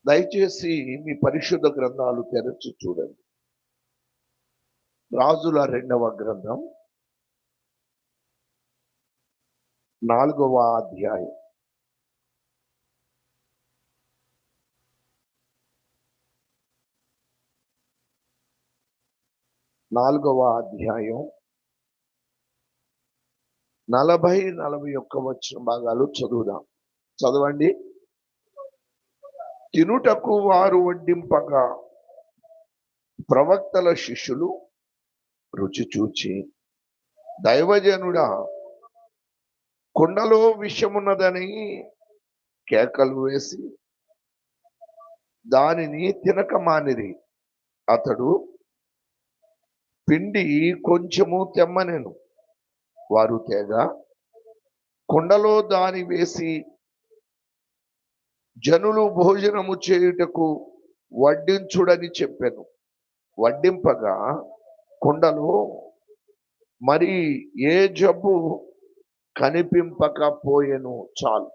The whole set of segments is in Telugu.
దయచేసి మీ పరిశుద్ధ గ్రంథాలు తెరచి చూడండి. రాజుల 2వ గ్రంథం 4వ అధ్యాయం. నాలుగవ అధ్యాయం 40-41 వచ్చిన భాగాలు చదువుదాం. చదవండి. తినుటకు వారు వడ్డింపగా ప్రవక్తల శిష్యులు రుచి చూచి, దైవజనుడా, కుండలో విషమున్నదని కేకలు వేసి దానిని తినక మానిరి. అతడు పిండి కొంచెము తెమ్మనెను. వారు తేగా కుండలో దాని వేసి జనులు భోజనము చేయుటకు వడ్డించుడని చెప్పాను. వడ్డింపగా కుండలో మరి ఏ జబ్బు కనిపింపకపోయెను. చాలు.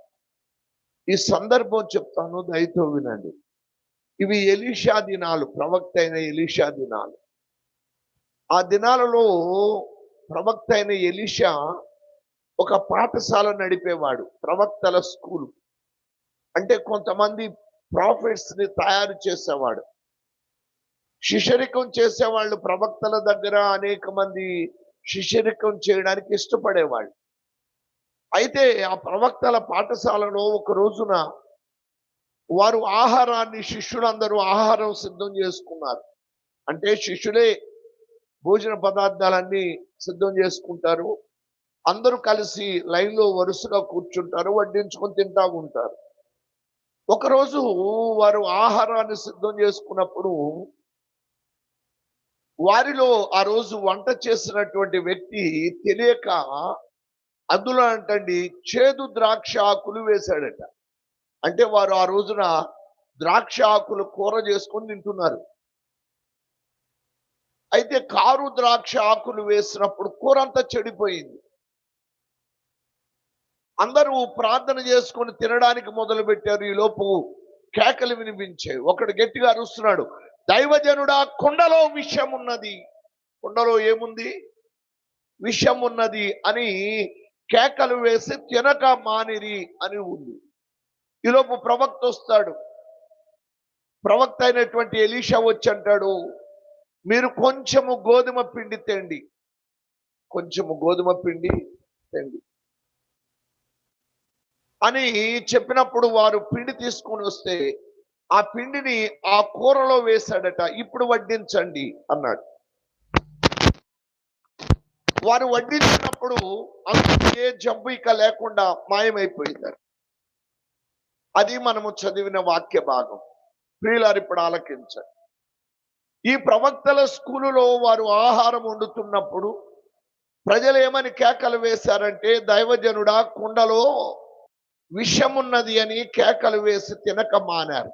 ఈ సందర్భం చెప్తాను, దయతో వినండి. ఇవి ఎలీషా దినాలు, ప్రవక్త అయిన ఎలీషా దినాలు. ఆ దినాలలో ప్రవక్త అయిన ఎలీషా ఒక పాఠశాల నడిపేవాడు, ప్రవక్తల స్కూల్. అంటే కొంతమంది ప్రాఫిట్స్ ని తయారు చేసేవాడు. శిష్యరికం చేసేవాళ్ళు ప్రవక్తల దగ్గర అనేక మంది శిష్యరికం చేయడానికి ఇష్టపడేవాళ్ళు. అయితే ఆ ప్రవక్తల పాఠశాలలో ఒక రోజున వారు ఆహారాన్ని, శిష్యులందరూ ఆహారం సిద్ధం చేసుకున్నారు. అంటే శిష్యులే భోజన పదార్థాలన్నీ సిద్ధం చేసుకుంటారు. అందరూ కలిసి లైన్లో వరుసగా కూర్చుంటారు, వడ్డించుకొని తింటా ఉంటారు. ఒకరోజు వారు ఆహారాన్ని సిద్ధం చేసుకున్నప్పుడు వారిలో ఆ రోజు వంట చేసినటువంటి వ్యక్తి తెలియక అందులో అంటండి చేదు ద్రాక్ష ఆకులు వేశాడట. అంటే వారు ఆ రోజున ద్రాక్ష ఆకులు కూర చేసుకొని తింటున్నారు. అయితే కారు ద్రాక్ష ఆకులు వేసినప్పుడు కూర అంతా చెడిపోయింది. అందరూ ప్రార్థన చేసుకొని తినడానికి మొదలు పెట్టారు. ఈ లోపు కేకలు వినిపించాయి. ఒకడు గట్టిగా అరుస్తున్నాడు, దైవజనుడా, కుండలో విషం ఉన్నది. కుండలో ఏముంది? విషం ఉన్నది అని కేకలు వేసి తినక మానిరి అని ఉంది. ఈలోపు ప్రవక్త వస్తాడు. ప్రవక్త అయినటువంటి ఎలీషా వచ్చి అంటాడు, మీరు కొంచెము గోధుమ పిండి తెండి, కొంచెము గోధుమ పిండి తెండి అని చెప్పినప్పుడు వారు పిండి తీసుకొని వస్తే ఆ పిండిని ఆ కూరలో వేశాడట. ఇప్పుడు వడ్డించండి అన్నాడు. వారు వడ్డించినప్పుడు అందులో ఏ జబ్బు ఇక లేకుండా మాయమైపోయింది. అది మనము చదివిన వాక్య భాగం. ప్రియులారు, ఇప్పుడు ఆలకించండి. ఈ ప్రవక్తల స్కూలులో వారు ఆహారం వండుతున్నప్పుడు ప్రజలు ఏమని కేకలు వేశారంటే, దైవజనుడా, కుండలో విషమున్నది అని కేకలు వేసి తినక మానారు.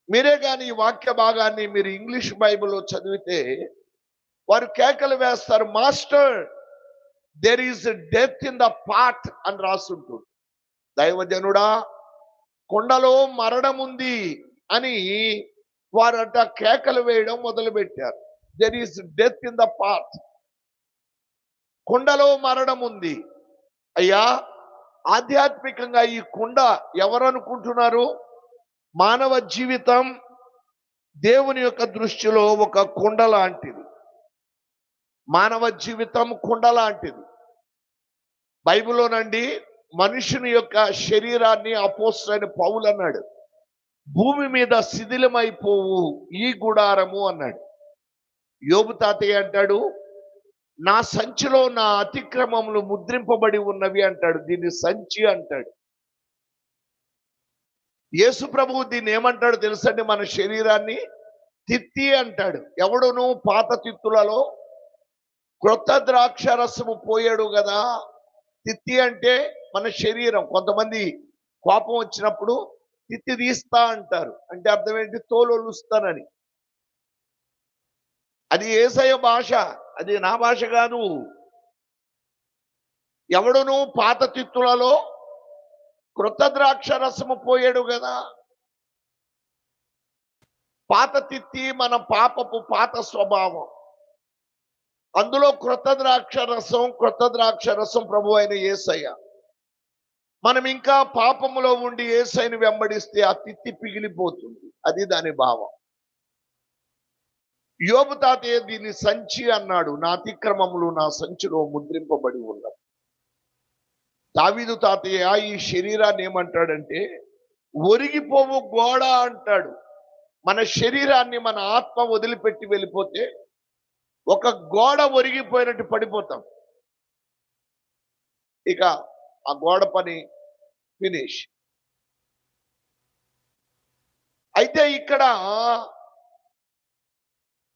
మీరే కానీ ఈ వాక్య భాగాన్ని మీరు ఇంగ్లీష్ బైబిల్లో చదివితే వారు కేకలు వేస్తారు, master, there is death in the pot అని రాసుంటుంది. దైవజనుడా, కుండలో మరణం ఉంది అని వారంట కేకలు వేయడం మొదలు పెట్టారు. There is death in the pot, కుండలో మరణం ఉంది. అయ్యా, ఆధ్యాత్మికంగా ఈ కుండ ఎవరు అనుకుంటున్నారు? మానవ జీవితం దేవుని యొక్క దృష్టిలో ఒక కుండ లాంటిది. మానవ జీవితం కుండ లాంటిది. బైబిల్లోనండి మనుషుని యొక్క శరీరాన్ని అపోస్తలుడైన పౌలు అన్నాడు, భూమి మీద శిథిలమైపోవు ఈ గుడారము అన్నాడు. యోబు తాతయ్య అంటాడు, నా సంచిలో నా అతిక్రమములు ముద్రింపబడి ఉన్నవి అంటాడు. దీన్ని సంచి అంటాడు. యేసు ప్రభువు దీన్ని ఏమంటాడు తెలుసండి? మన శరీరాన్ని తిత్తి అంటాడు. ఎవడును పాత తిత్తులలో క్రొత్త ద్రాక్ష రసము పోయాడు కదా. తిత్తి అంటే మన శరీరం. కొంతమంది కోపం వచ్చినప్పుడు తిత్తి తీస్తా అంటారు. అంటే అర్థం ఏంటి? తోలొలుస్తానని. అది యేసయ్య భాష, అది నా భాష కాదు. ఎవడును పాత తిత్తులలో క్రొత్త ద్రాక్ష రసము పోయాడు కదా. పాత తిత్తి మన పాపపు పాత స్వభావం. అందులో క్రొత్త ద్రాక్ష రసం ప్రభు అయిన యేసయ్య. మనం ఇంకా పాపములో ఉండి యేసయ్యను వెంబడిస్తే ఆ తిత్తి పిగిలిపోతుంది. అది దాని భావం. యోబు తాతయ్య దీన్ని సంచి అన్నాడు. నా అతిక్రమములు నా సంచిలో ముద్రింపబడి ఉన్నది. దావీదు తాతయ్య ఈ శరీరాన్ని ఏమంటాడంటే ఒరిగిపోవు గోడ అంటాడు. మన శరీరాన్ని మన ఆత్మ వదిలిపెట్టి వెళ్ళిపోతే ఒక గోడ ఒరిగిపోయినట్టు పడిపోతాం. ఇక ఆ గోడ పని ఫినిష్. అయితే ఇక్కడ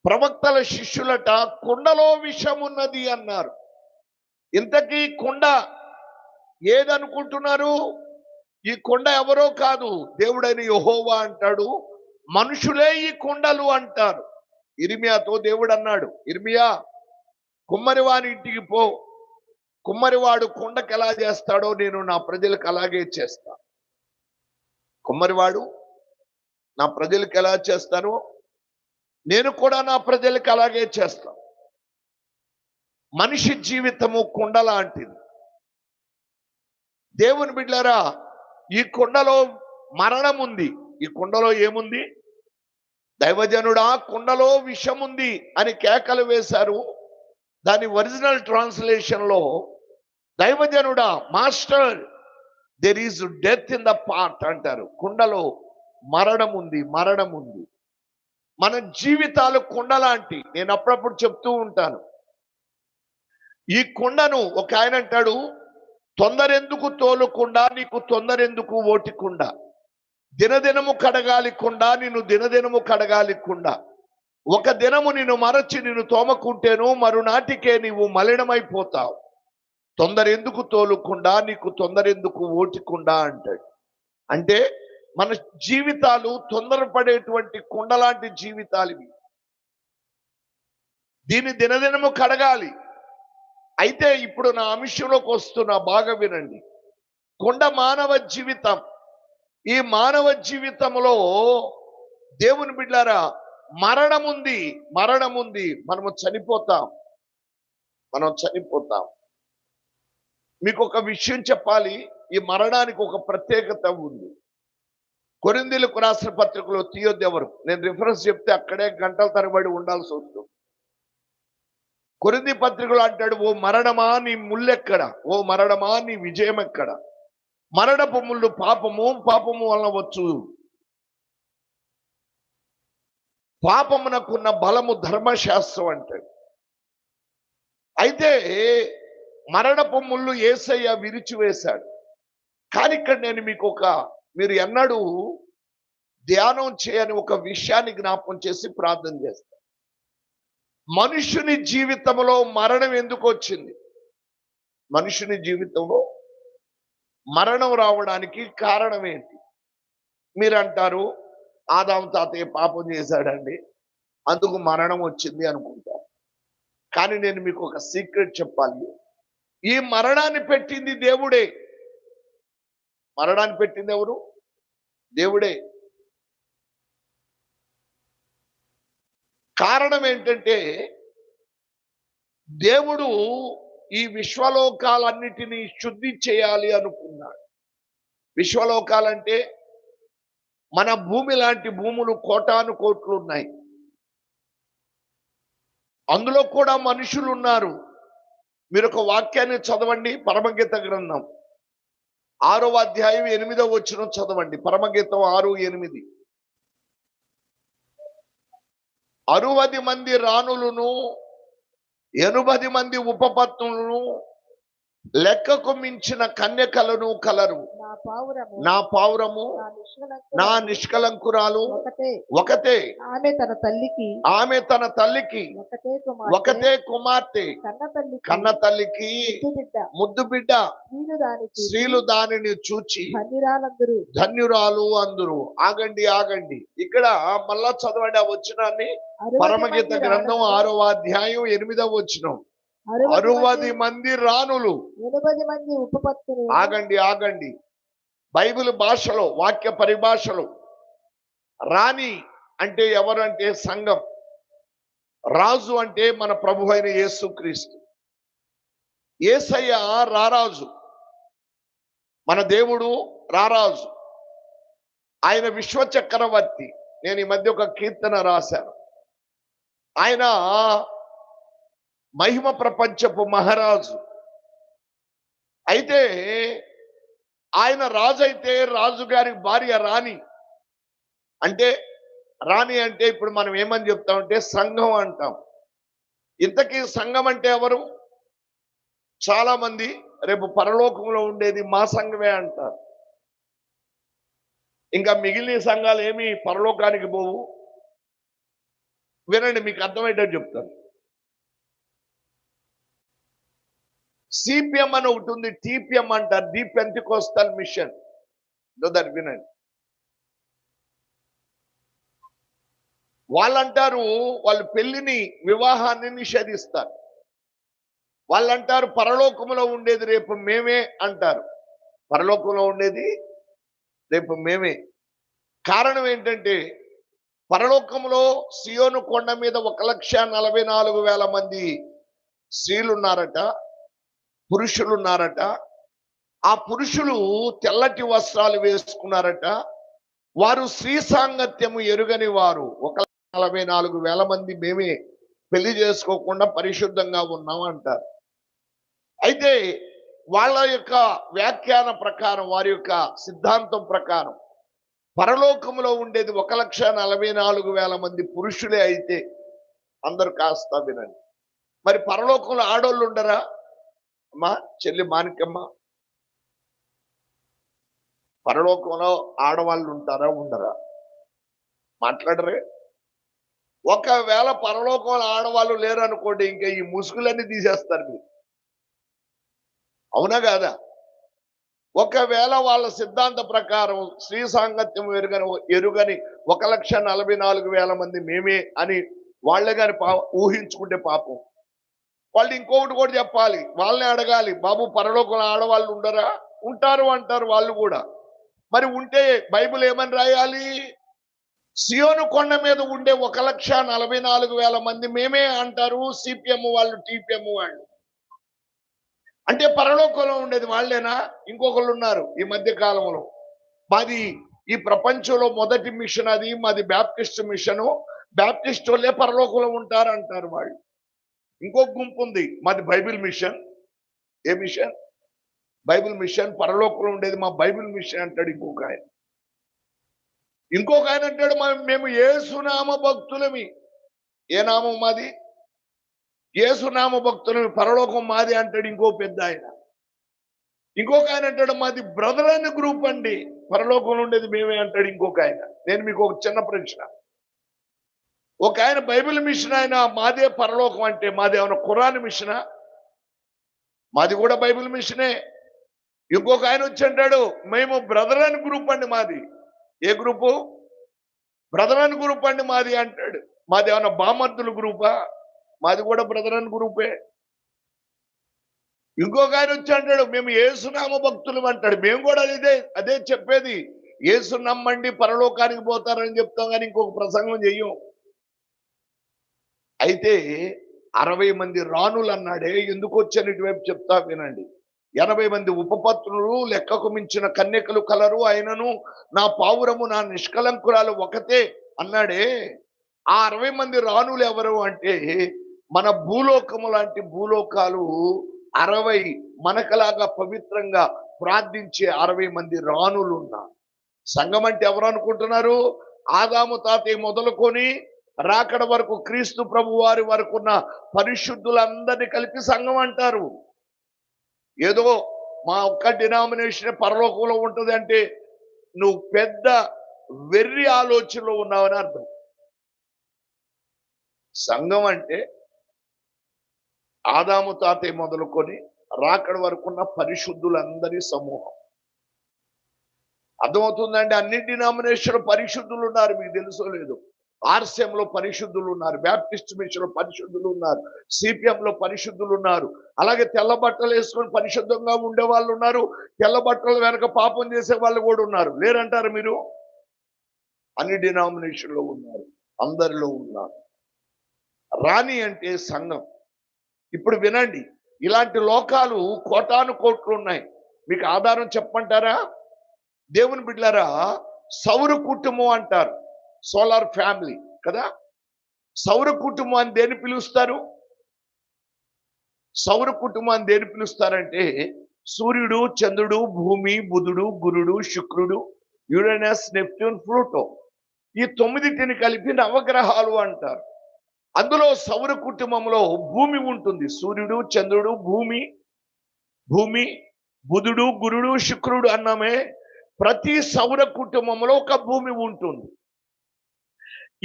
ప్రవక్తల శిష్యులట కుండలో విషం ఉన్నది అన్నారు. ఇంతకీ కుండ ఏదనుకుంటున్నారు? ఈ కుండ ఎవరో కాదు, దేవుడైన యెహోవా అంటాడు. మనుషులే ఈ కుండలు అంటారు. ఇర్మియాతో దేవుడు అన్నాడు, ఇర్మియా కుమ్మరివాని ఇంటికి పో, కుమ్మరివాడు కుండకి ఎలా చేస్తాడో నేను నా ప్రజలకు అలాగే చేస్తా. కుమ్మరివాడు నా ప్రజలకు ఎలా చేస్తానో నేను కూడా నా ప్రజలకు అలాగే చేస్తా. మనిషి జీవితము కుండ లాంటిది. దేవుని బిడ్డలారా, ఈ కుండలో మరణం ఉంది. ఈ కుండలో ఏముంది? దైవజనుడా కుండలో విషం ఉంది అని కేకలు వేశారు. దాని ఒరిజినల్ ట్రాన్స్లేషన్ లో దైవజనుడా, master, there is death in the pot అంటారు. కుండలో మరణం ఉంది, మరణం ఉంది. మన జీవితాలు కుండ లాంటి. నేను అప్పుడప్పుడు చెప్తూ ఉంటాను, ఈ కుండను ఒక ఆయన అంటాడు, తొందరెందుకు తోలుకుండా నీకు తొందరెందుకు ఓటికుండా, దినదినము కడగాలి కుండ నిన్ను దినదినము కడగాలి కుండ. ఒక దినము నిన్ను మరచి నిన్ను తోమకుంటేను మరునాటికే నీవు మలినమైపోతావు. తొందరెందుకు తోలుకుండా నీకు తొందరెందుకు ఓటికుండా అంటాడు. అంటే మన జీవితాలు తొందరపడేటువంటి కుండలాంటి జీవితాలు ఇవి. దీన్ని దినదినము కడగాలి. అయితే ఇప్పుడు నా అంశంలోకి వస్తున్నా, బాగా వినండి. కుండ మానవ జీవితం. ఈ మానవ జీవితంలో దేవుని బిడ్డలారా మరణం ఉంది, మరణం ఉంది. మనము చనిపోతాం, మనం చనిపోతాం. మీకు ఒక విషయం చెప్పాలి, ఈ మరణానికి ఒక ప్రత్యేకత ఉంది. కొరింథీయులకు రాసిన పత్రికలో తీయొద్దెవరు, నేను రిఫరెన్స్ చెప్తే అక్కడే గంటల తరబడి ఉండాల్సి వస్తుంది. కొరింథీ పత్రికలో అంటాడు, ఓ మరణమా నీ ముల్లెక్కడ, ఓ మరణమా నీ విజయం ఎక్కడ? మరణపు ముళ్ళు పాపము, పాపము వలన వచ్చు. పాపమునకున్న బలము ధర్మశాస్త్రం అంటాడు. అయితే మరణపు ముళ్ళు యేసయ్య విరిచివేశాడు. కానీ ఇక్కడ నేను మీకు మీరు ఎన్నడూ ధ్యానం చేయని ఒక విషయాన్ని జ్ఞాపకం చేసి ప్రార్థన చేస్తాను. మనుషుని జీవితంలో మరణం ఎందుకు వచ్చింది? మనుషుని జీవితంలో మరణం రావడానికి కారణం ఏంటి? మీరు అంటారు, ఆదాము తాతయ్య పాపం చేశాడండి, అందుకు మరణం వచ్చింది అనుకుంటారు. కానీ నేను మీకు ఒక సీక్రెట్ చెప్పాలి. ఈ మరణాన్ని పెట్టింది దేవుడే. మరణాన్ని పెట్టింది ఎవరు? దేవుడే. కారణం ఏంటంటే దేవుడు ఈ విశ్వలోకాలన్నిటినీ శుద్ధి చేయాలి అనుకున్నాడు. విశ్వలోకాలంటే మన భూమి లాంటి భూములు కోటాను కోట్లు ఉన్నాయి. అందులో కూడా మనుషులు ఉన్నారు. మీరు ఒక వాక్యాన్ని చదవండి, పరమగీత గ్రంథం 6వ అధ్యాయం 8వ వచనం చదవండి. పరమగీతం 6:8. 60 మంది రాణులను 80 మంది ఉపపత్నులను లెక్కకు మించిన కన్యకలను కలరు. నా పావురము నా నిష్కలంకురాలు ఒకతే. ఆమె తన తల్లికి ఒకతే కుమార్తె. కన్న తల్లికి ముద్దు బిడ్డ. స్త్రీలు దానిని చూచి ధన్యురాలు అందరు. ఆగండి ఆగండి, ఇక్కడ మళ్ళా చదవండి ఆ వచనాన్ని. పరమగీత గ్రంథం 6వ అధ్యాయం 8వ వచనం. 60 మంది రాణులు, 80 మంది ఉపపత్తులు. ఆగండి ఆగండి, బైబిల్ భాషలో వాక్య పరిభాషలో రాణి అంటే ఎవరంటే సంఘం, రాజు అంటే మన ప్రభు అయిన యేసుక్రీస్తు. యేసయ్య రారాజు, మన దేవుడు రారాజు, ఆయన విశ్వ చక్రవర్తి. నేను ఈ మధ్య ఒక కీర్తన రాశాను. ఆయన మహిమ ప్రపంచపు మహారాజు. అయితే ఆయన రాజు అయితే రాజుగారి భార్య రాణి. అంటే రాణి అంటే ఇప్పుడు మనం ఏమని చెప్తామంటే సంఘం అంటాం. ఇంతకీ సంఘం అంటే ఎవరు? చాలా మంది రేపు పరలోకంలో ఉండేది మా సంఘమే అంటారు. ఇంకా మిగిలిన సంఘాలు ఏమి పరలోకానికి పోవు. వినండి, మీకు అర్థమయ్యేటట్టు చెప్తాను. సిపిఎం అని ఒకటి ఉంది, టిపిఎం అంటారు, ది పెంటెకోస్టల్ మిషన్. దాన్ని వినండి. వాళ్ళంటారు వాళ్ళు పెళ్లిని, వివాహాన్ని నిషేధిస్తారు. వాళ్ళంటారు పరలోకంలో ఉండేది రేపు మేమే అంటారు. పరలోకంలో ఉండేది రేపు మేమే. కారణం ఏంటంటే పరలోకంలో సియోను కొండ మీద 1,44,000 మంది స్త్రీలు ఉన్నారట, పురుషులు ఉన్నారట. ఆ పురుషులు తెల్లటి వస్త్రాలు వేసుకున్నారట. వారు స్త్రీ సాంగత్యము ఎరుగని వారు. 1,44,000 మంది మేమే పెళ్లి చేసుకోకుండా పరిశుద్ధంగా ఉన్నాం అంటారు. అయితే వాళ్ళ యొక్క వ్యాఖ్యాన ప్రకారం, వారి యొక్క సిద్ధాంతం ప్రకారం పరలోకంలో ఉండేది 1,44,000 మంది పురుషులే. అయితే అందరూ కాస్త వినండి, మరి పరలోకంలో ఆడోళ్ళు ఉండరా? అమ్మా చెల్లి మాణిక్యమ్మ, పరలోకంలో ఆడవాళ్ళు ఉంటారా ఉండరా? మాట్లాడరే? ఒకవేళ పరలోకంలో ఆడవాళ్ళు లేరు అనుకోండి, ఇంకా ఈ ముసుగులన్నీ తీసేస్తారు మీరు. అవునా కాదా? ఒకవేళ వాళ్ళ సిద్ధాంత ప్రకారం స్త్రీ సాంగత్యం ఎరుగని 1,44,000 మంది మేమే అని వాళ్ళే కానీ ఊహించుకుంటే పాపం. వాళ్ళు ఇంకొకటి కూడా చెప్పాలి, వాళ్ళని అడగాలి, బాబు పరలోకంలో ఆడవాళ్ళు ఉండరా? ఉంటారు అంటారు వాళ్ళు కూడా. మరి ఉంటే బైబిల్ ఏమని రాయాలి? సియోను కొండ మీద ఉండే 1,44,000 మంది మేమే అంటారు సిపిఎం వాళ్ళు, టిపిఎం వాళ్ళు. అంటే పరలోకంలో ఉండేది వాళ్ళేనా? ఇంకొకళ్ళు ఉన్నారు ఈ మధ్య కాలంలో. మాది ఈ ప్రపంచంలో మొదటి మిషన్ అది, మాది బ్యాప్టిస్ట్ మిషను, బ్యాప్టిస్ట్ వాళ్ళే పరలోకంలో ఉంటారు అంటారు వాళ్ళు. ఇంకొక గుంపు ఉంది, మాది బైబిల్ మిషన్. ఏ మిషన్? Bible mission. పరలోకంలో ఉండేది మా బైబిల్ మిషన్ అంటాడు ఇంకొక ఆయన. ఇంకొక ఆయన అంటాడు మేము యేసునామ భక్తులమి. ఏ నామం మాది? యేసునామ భక్తులమి, పరలోకం మాది అంటాడు ఇంకో పెద్ద ఆయన. ఇంకొక ఆయన అంటాడు మాది బ్రదర్ అని గ్రూప్ అండి, పరలోకంలో ఉండేది మేమే అంటాడు ఇంకొక ఆయన. నేను మీకు ఒక చిన్న ప్రశ్న. ఒక ఆయన బైబిల్ మిషన్, ఆయన మాదే పరలోకం అంటే మాది ఏమైనా ఖురాన్ మిషనా? మాది కూడా బైబిల్ మిషనే. ఇంకొక ఆయన వచ్చి అంటాడు మేము బ్రదర్ అని గ్రూప్ అండి మాది. ఏ గ్రూపు? బ్రదర్ అని గ్రూప్ అండి మాది అంటాడు. మాది ఏమన్నా బామర్దుల గ్రూపా? మాది కూడా బ్రదర్ అని గ్రూపే. ఇంకొక ఆయన వచ్చి అంటాడు మేము యేసునామ భక్తులు అంటాడు. మేము కూడా అదే చెప్పేది, యేసు నమ్మండి పరలోకానికి పోతారని చెప్తాం, కానీ ఇంకొక ప్రసంగం చెయ్యం. అయితే 60 మంది రాణులు అన్నాడే, ఎందుకు వచ్చాను ఇటువైపు చెప్తా వినండి. 80 మంది ఉపపత్నులు, లెక్కకు మించిన కన్యకలు కలరు, అయినను నా పావురము నా నిష్కలంకురాలు ఒకతే అన్నాడే. ఆ 60 మంది రాణులు ఎవరు అంటే మన భూలోకము లాంటి భూలోకాలు 60 మనకలాగా పవిత్రంగా ప్రార్థించే 60 మంది రాణులు ఉన్నారు. సంఘం అంటే ఎవరు అనుకుంటున్నారు? ఆదాము తాతయ్య మొదలుకొని రాకడ వరకు క్రీస్తు ప్రభు వారి వరకు ఉన్న పరిశుద్ధులందరినీ కలిపి సంఘం అంటారు. ఏదో మా ఒక్క డినామినేషన్ పరలోకంలో ఉంటుంది అంటే నువ్వు పెద్ద వెర్రి ఆలోచనలో ఉన్నావని అర్థం. సంఘం అంటే ఆదాము తాతయ్య మొదలుకొని రాకడ వరకు ఉన్న పరిశుద్ధులందరి సమూహం. అర్థమవుతుందండి? అన్ని డినామినేషన్ పరిశుద్ధులు ఉన్నారు, మీకు తెలుసో లేదు. ఆర్సిఎం లో పరిశుద్ధులు ఉన్నారు, బ్యాప్టిస్ట్ మిషన్ లో పరిశుద్ధులు ఉన్నారు, సిపిఎం లో పరిశుద్ధులు ఉన్నారు, అలాగే తెల్ల బట్టలు వేసుకొని పరిశుద్ధంగా ఉండే వాళ్ళు ఉన్నారు, తెల్ల బట్టలు వెనక పాపం చేసే వాళ్ళు కూడా ఉన్నారు. లేరంటారు మీరు? అన్ని డినామినేషన్లో ఉన్నారు, అందరిలో ఉన్నారు. రాణి అంటే సంఘం. ఇప్పుడు వినండి, ఇలాంటి లోకాలు కోటాను కోట్లు ఉన్నాయి. మీకు ఆధారం చెప్పమంటారా? దేవుని బిడ్డలారా, సౌర కుటుంబం అంటారు, సోలార్ ఫ్యామిలీ కదా. సౌర కుటుంబాన్ని దేని పిలుస్తారు? సౌర కుటుంబాన్ని దేని పిలుస్తారంటే సూర్యుడు, చంద్రుడు, భూమి, బుధుడు, గురుడు, శుక్రుడు, యురేనస్, నెప్ట్యూన్, ప్లూటో, ఈ 9టిని కలిపి నవగ్రహాలు అంటారు. అందులో సౌర కుటుంబంలో భూమి ఉంటుంది. సూర్యుడు, చంద్రుడు, భూమి, బుధుడు, గురుడు, శుక్రుడు అన్నామే. ప్రతి సౌర కుటుంబంలో ఒక భూమి ఉంటుంది.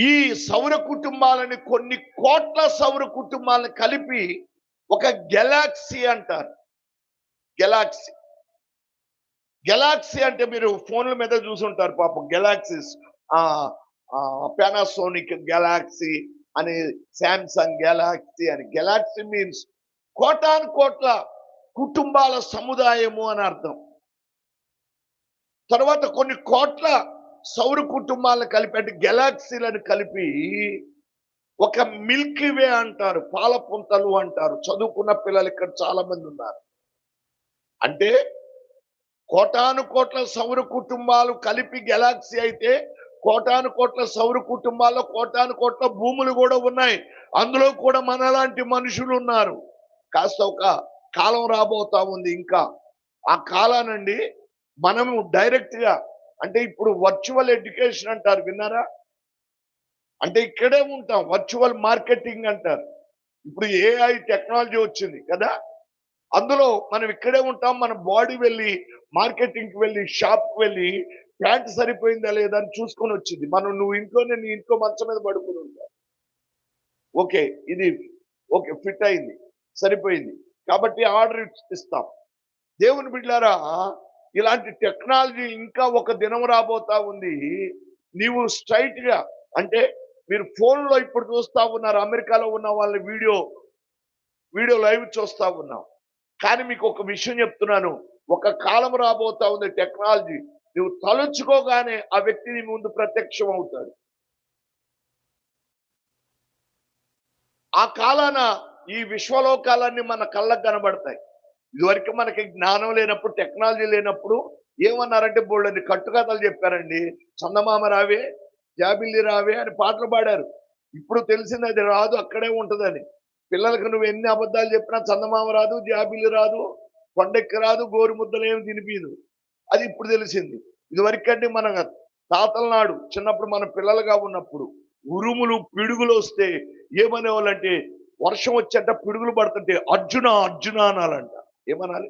ఈ సౌర కుటుంబాలని, కొన్ని కోట్ల సౌర కుటుంబాలను కలిపి ఒక గెలాక్సీ అంటారు. గెలాక్సీ అంటే మీరు ఫోన్ల మీద చూసుంటారు పాపం, గెలాక్సీస్. పానాసోనిక్ గెలాక్సీ అని, శాంసంగ్ గెలాక్సీ అని. గెలాక్సీ మీన్స్ కోటాను కోట్ల కుటుంబాల సముదాయము అని అర్థం. తర్వాత కొన్ని కోట్ల సౌర కుటుంబాలను కలిపి, అంటే గెలాక్సీలను కలిపి ఒక మిల్కీ వే అంటారు, పాల పుంతలు అంటారు. చదువుకున్న పిల్లలు ఇక్కడ చాలా మంది ఉన్నారు. అంటే కోటాను కోట్ల సౌర కుటుంబాలు కలిపి గెలాక్సీ అయితే, కోటాను కోట్ల సౌర కుటుంబాల్లో కోటాను కోట్ల భూములు కూడా ఉన్నాయి. అందులో కూడా మనలాంటి మనుషులు ఉన్నారు. కాస్త ఒక కాలం రాబోతా ఉంది. ఇంకా ఆ కాలానండి మనము డైరెక్ట్ గా, అంటే ఇప్పుడు వర్చువల్ ఎడ్యుకేషన్ అంటారు, విన్నారా? అంటే ఇక్కడే ఉంటాం, వర్చువల్ మార్కెటింగ్ అంటారు. ఇప్పుడు ఏఐ టెక్నాలజీ వచ్చింది కదా, అందులో మనం ఇక్కడే ఉంటాం. మన బాడీ వెళ్ళి మార్కెటింగ్కి వెళ్ళి, షాప్కి వెళ్ళి ప్యాంట్ సరిపోయిందా లేదా అని చూసుకొని వచ్చింది. నువ్వు ఇంట్లోనే, నీ ఇంట్లో మంచం మీద పడుకుని ఉంటావు. ఓకే, ఇది ఓకే, ఫిట్ అయింది, సరిపోయింది, కాబట్టి ఆర్డర్ ఇస్తాం. దేవుని బిడ్డలారా, ఇలాంటి టెక్నాలజీ ఇంకా ఒక దినం రాబోతా ఉంది. నీవు స్ట్రైట్ గా, అంటే మీరు ఫోన్లో ఇప్పుడు చూస్తా ఉన్నారు, అమెరికాలో ఉన్న వాళ్ళ వీడియో లైవ్ చూస్తా ఉన్నాం. కానీ మీకు ఒక విషయం చెప్తున్నాను, ఒక కాలం రాబోతా ఉంది, టెక్నాలజీ నువ్వు తలుచుకోగానే ఆ వ్యక్తి నీ ముందు ప్రత్యక్షం అవుతాడు. ఆ కాలాన ఈ విశ్వలోకాలన్నీ మన కళ్ళకు కనబడతాయి. ఇదివరకు మనకి జ్ఞానం లేనప్పుడు, టెక్నాలజీ లేనప్పుడు ఏమన్నారంటే బోళ్ళని కట్టుకథలు చెప్పారండి. చందమామ రావే, జాబిల్లి రావే అని పాటలు పాడారు. ఇప్పుడు తెలిసింది అది రాదు, అక్కడే ఉంటుందని. పిల్లలకు నువ్వు ఎన్ని అబద్ధాలు చెప్పినా చందమామ రాదు, జాబిల్లి రాదు, కొండెక్కి రాదు, గోరు ముద్దలు ఏమి తినిపించదు. అది ఇప్పుడు తెలిసింది. ఇదివరకంటే మన తాతల నాడు చిన్నప్పుడు, మన పిల్లలుగా ఉన్నప్పుడు ఉరుములు, పిడుగులు వస్తే ఏమనేవాళ్ళంటే, వర్షం వచ్చేట పిడుగులు పడుతుంటే అర్జున అర్జున అనాలంట. ఏమనాలి?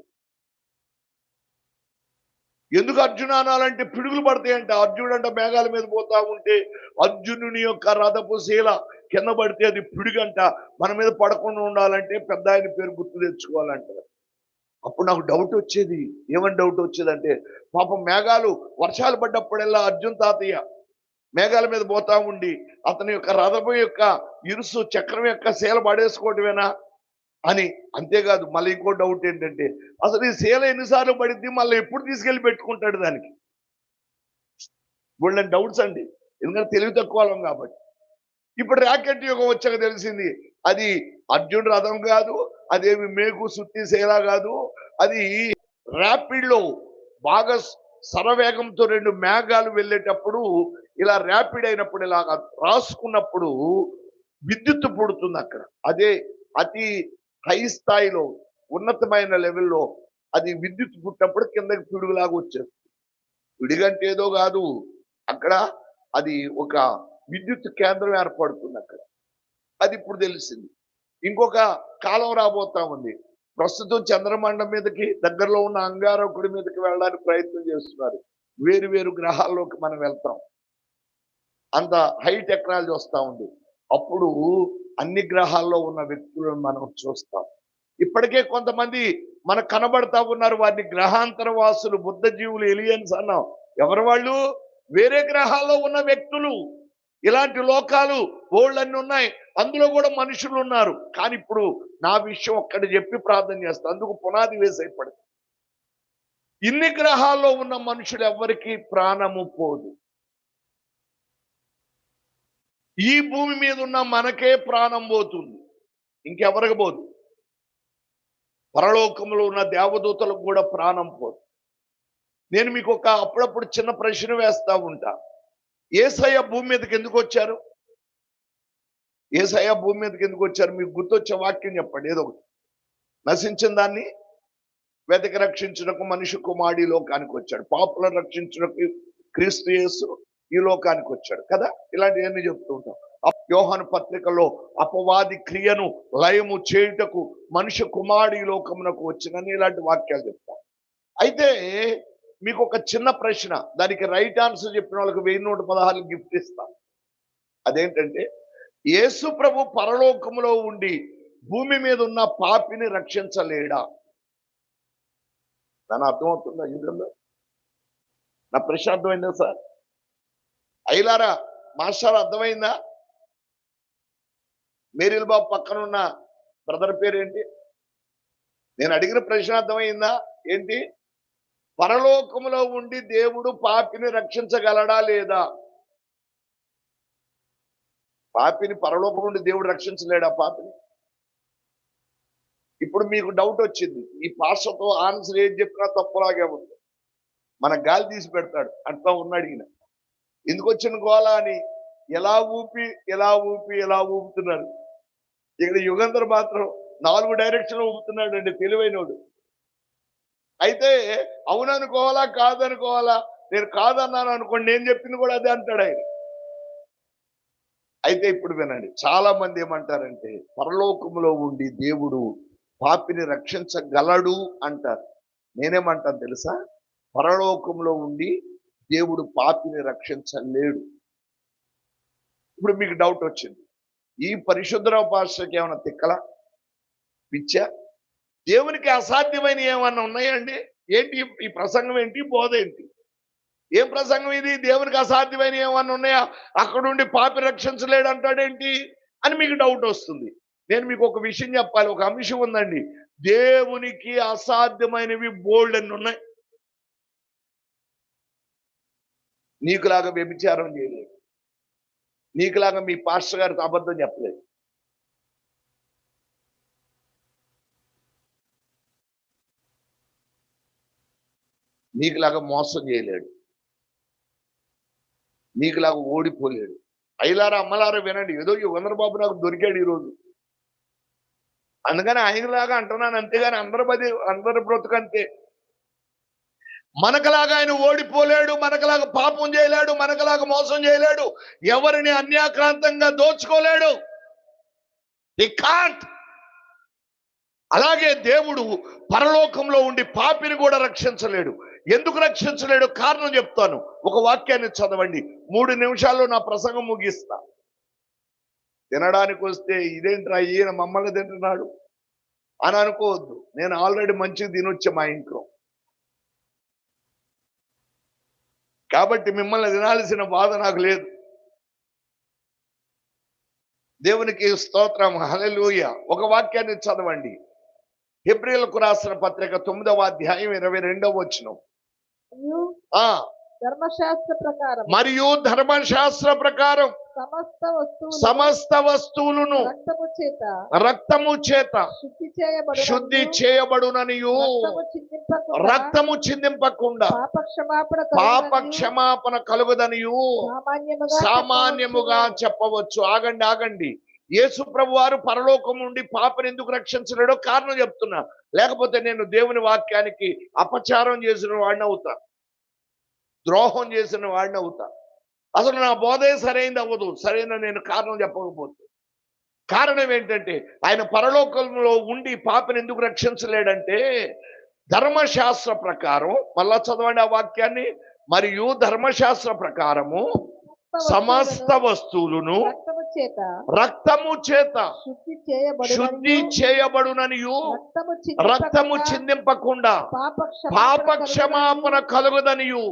ఎందుకు అర్జున అనాలంటే పిడుగులు పడతాయంట. అర్జునుడు అంట మేఘాల మీద పోతా ఉంటే అర్జునుని యొక్క రథపు శీల కింద పడితే అది పిడుగంట. మన మీద పడకుండా ఉండాలంటే పెద్ద ఆయన పేరు గుర్తు తెచ్చుకోవాలంట. అప్పుడు నాకు డౌట్ వచ్చేది. ఏమని డౌట్ వచ్చేదంటే, పాపం మేఘాలు వర్షాలు పడ్డప్పుడల్లా అర్జున్ తాతయ్య మేఘాల మీద పోతా ఉండి అతని యొక్క రథపు యొక్క ఇరుసు చక్రం యొక్క శీల పడేసుకోవటమేనా అని. అంతేకాదు, మళ్ళీ ఇంకో డౌట్ ఏంటంటే, అసలు ఈ శీల ఎన్నిసార్లు పడింది, మళ్ళీ ఎప్పుడు తీసుకెళ్లి పెట్టుకుంటాడు దానికి? వీళ్ళని డౌట్స్ అండి, ఎందుకంటే తెలివి తక్కువ వాళ్ళం కాబట్టి. ఇప్పుడు ర్యాకెట్ యుగం వచ్చాక తెలిసింది, అది అర్జున్ రథం కాదు, అదేమి మేకు సుత్తి శీల కాదు, అది ర్యాపిడ్ లో బాగా సరవేగంతో 2 మేఘాలు వెళ్ళేటప్పుడు ఇలా ర్యాపిడ్ అయినప్పుడు, ఇలా రాసుకున్నప్పుడు విద్యుత్ పుడుతుంది అక్కడ. అదే అతి హై స్థాయిలో, ఉన్నతమైన లెవెల్లో అది విద్యుత్ పుట్టినప్పుడు కిందకి పిడుగులాగా వచ్చేస్తుంది. పిడుగంటే ఏదో కాదు, అక్కడ అది ఒక విద్యుత్ కేంద్రం ఏర్పడుతుంది అక్కడ. అది ఇప్పుడు తెలిసింది. ఇంకొక కాలం రాబోతా ఉంది. ప్రస్తుతం చంద్రమండలం మీదకి, దగ్గరలో ఉన్న అంగారకుడి మీదకి వెళ్ళడానికి ప్రయత్నం చేస్తున్నారు. వేరు వేరు గ్రహాల్లోకి మనం వెళ్తాం. అంత హై టెక్నాలజీ వస్తా ఉంది. అప్పుడు అన్ని గ్రహాల్లో ఉన్న వ్యక్తులను మనం చూస్తాం. ఇప్పటికే కొంతమంది మనకు కనబడతా ఉన్నారు. వారిని గ్రహాంతర వాసులు, బుద్ధ జీవులు, ఎలియన్స్ అన్నాం. ఎవరు వాళ్ళు? వేరే గ్రహాల్లో ఉన్న వ్యక్తులు. ఇలాంటి లోకాలు బోళ్ళన్నీ ఉన్నాయి, అందులో కూడా మనుషులు ఉన్నారు. కానీ ఇప్పుడు నా విషయం ఒక్కటి చెప్పి ప్రార్థన చేస్తా, అందుకు పునాది వేసైపడు. ఇన్ని గ్రహాల్లో ఉన్న మనుషులు ఎవ్వరికీ ప్రాణము పోదు. ఈ భూమి మీద ఉన్న మనకే ప్రాణం పోతుంది, ఇంకెవరికి పోదు. పరలోకంలో ఉన్న దేవదూతలకు కూడా ప్రాణం పోదు. నేను మీకు అప్పుడప్పుడు చిన్న ప్రశ్న వేస్తా ఉంటా. యేసయ్య భూమి మీదకి ఎందుకు వచ్చారు? యేసయ్య భూమి మీదకి ఎందుకు వచ్చారు? మీకు గుర్తొచ్చే వాక్యం చెప్పండి ఏదో ఒకటి. నశించిన దాన్ని వెతకి రక్షించుటకు మనిషి కుమారుడు ఈ లోకానికి వచ్చాడు. పాపులను రక్షించుటకు క్రీస్తు యేసు ఈ లోకానికి వచ్చాడు కదా. ఇలాంటివన్నీ చెప్తూ ఉంటాం. యోహాను పత్రికలో అపవాది క్రియను లయము చేయుటకు మనిషి కుమారుడు ఈ లోకమునకు వచ్చినని ఇలాంటి వాక్యాలు చెప్తారు. అయితే మీకు ఒక చిన్న ప్రశ్న, దానికి రైట్ ఆన్సర్ చెప్పిన వాళ్ళకి 1116 గిఫ్ట్ ఇస్తాను. అదేంటంటే, యేసు ప్రభు పరలోకములో ఉండి భూమి మీద ఉన్న పాపిని రక్షించలేడా? దాని అర్థమవుతుందా? యుగంలో నా ప్రశ్న అర్థమైందా సార్? అయ్యలారా మాస్టర్ అర్థమైందా? మేరీల్ బాబు పక్కన ఉన్న బ్రదర్ పేరు ఏంటి? నేను అడిగిన ప్రశ్న అర్థమైందా? ఏంటి? పరలోకములో ఉండి దేవుడు పాపిని రక్షించగలడా లేదా? పాపిని పరలోకం నుండి దేవుడు రక్షించలేడా పాపిని? ఇప్పుడు మీకు డౌట్ వచ్చింది, ఈ పాస్టర్తో ఆన్సర్ ఏం చెప్పినా తప్పులాగే ఉంది, మన గాలి తీసి పెడతాడు అట్లా ఉన్నాడు ఈయన. ఎందుకు వచ్చిన గోళ అని ఎలా ఊపుతున్నారు. ఇక్కడ యుగంధర్ మాత్రం 4 డైరెక్షన్లు ఊపుతున్నాడు అండి, తెలివైనోడు. అయితే అవుననుకోవాలా కాదనుకోవాలా? నేను కాదన్నాను అనుకోండి, నేను చెప్పింది కూడా అదే అంటాడు ఆయన. అయితే ఇప్పుడు వినండి, చాలా మంది ఏమంటారంటే పరలోకములో ఉండి దేవుడు పాపిని రక్షించగలడు అంటారు. నేనేమంటాను తెలుసా? పరలోకంలో ఉండి దేవుడు పాపిని రక్షించలేడు. ఇప్పుడు మీకు డౌట్ వచ్చింది, ఈ పరిశుద్ధరావు పాస్టర్కి ఏమైనా తిక్కలా, పిచ్చా? దేవునికి అసాధ్యమైన ఏమన్నా ఉన్నాయండి? ఏంటి ఈ ప్రసంగం ఏంటి, బోధ ఏంటి, ఏం ప్రసంగం ఇది? దేవునికి అసాధ్యమైన ఏమన్నా ఉన్నాయా? అక్కడుండి పాపి రక్షించలేడు అంటాడేంటి అని మీకు డౌట్ వస్తుంది. నేను మీకు ఒక విషయం చెప్పాలి, ఒక అంశం ఉందండి. దేవునికి అసాధ్యమైనవి బోల్డ్ అన్ని ఉన్నాయి. నీకులాగా వ్యభిచారం చేయలేదు, నీకులాగా మీ పాస్టర్ గారితో అబద్ధం చెప్పలేదు, నీకులాగా మోసం చేయలేడు, నీకులాగా ఓడిపోలేడు. అయ్యలారా అమ్మలారా వినండి, ఏదో యుగంధర్ నాకు దొరికాడు ఈరోజు, అందుకని ఆయనలాగా అంటున్నాను, అంతేగాని అందరి బ్రతుకంతే. మనకలాగా ఆయన ఓడిపోలేడు, మనకలాగా పాపం చేయలేడు, మనకలాగా మోసం చేయలేడు, ఎవరిని అన్యాక్రాంతంగా దోచుకోలేడు. హి కాంట్. అలాగే దేవుడు పరలోకంలో ఉండి పాపిని కూడా రక్షించలేడు. ఎందుకు రక్షించలేడు? కారణం చెప్తాను. ఒక వాక్యాన్ని చదవండి, 3 నిమిషాల్లో నా ప్రసంగం ముగిస్తా. తినడానికి వస్తే ఇదేంట్రా ఈయన మమ్మల్ని తింటున్నాడు అని అనుకోవద్దు. నేను ఆల్రెడీ మంచిగా తినొచ్చా మా ఇంట్లో, కాబట్టి మిమ్మల్ని తినాల్సిన బాధ నాకు లేదు. దేవునికి స్తోత్రం, హల్లెలూయా. ఒక వాక్యాన్ని చదవండి, హెబ్రీయులకు రాసిన పత్రిక 9వ అధ్యాయం 22వ వచనం. మరియు ధర్మశాస్త్ర ప్రకారం సమస్త వస్తువులను రక్తము చేత శుద్ధి చేయబడుననియు, రక్తము చిందింపకుండా పాప క్షమాపణ కలుగుదనియు సామాన్యముగా చెప్పవచ్చు. ఆగండి. యేసు ప్రభు వారు పరలోకం నుండి పాపని ఎందుకు రక్షించలేడో కారణం చెప్తున్నా, లేకపోతే నేను దేవుని వాక్యానికి అపచారం చేసిన వాడిని అవుతా, ద్రోహం చేసిన వాడిని అవుతా. అసలు నా బోధే సరైనది అవ్వదు, సరైన నేను కారణం చెప్పకపోతే. కారణం ఏంటంటే ఆయన పరలోకంలో ఉండి పాపని ఎందుకు రక్షించలేడంటే, ధర్మశాస్త్ర ప్రకారం, మళ్ళా చదవండి ఆ వాక్యాన్ని, మరియు ధర్మశాస్త్ర ప్రకారము సమస్త వస్తువులను రక్తము చేత శుద్ధి చేయబడుననియు, రక్తము చిందింపకుండా పాప క్షమాపణ కలుగుదనియు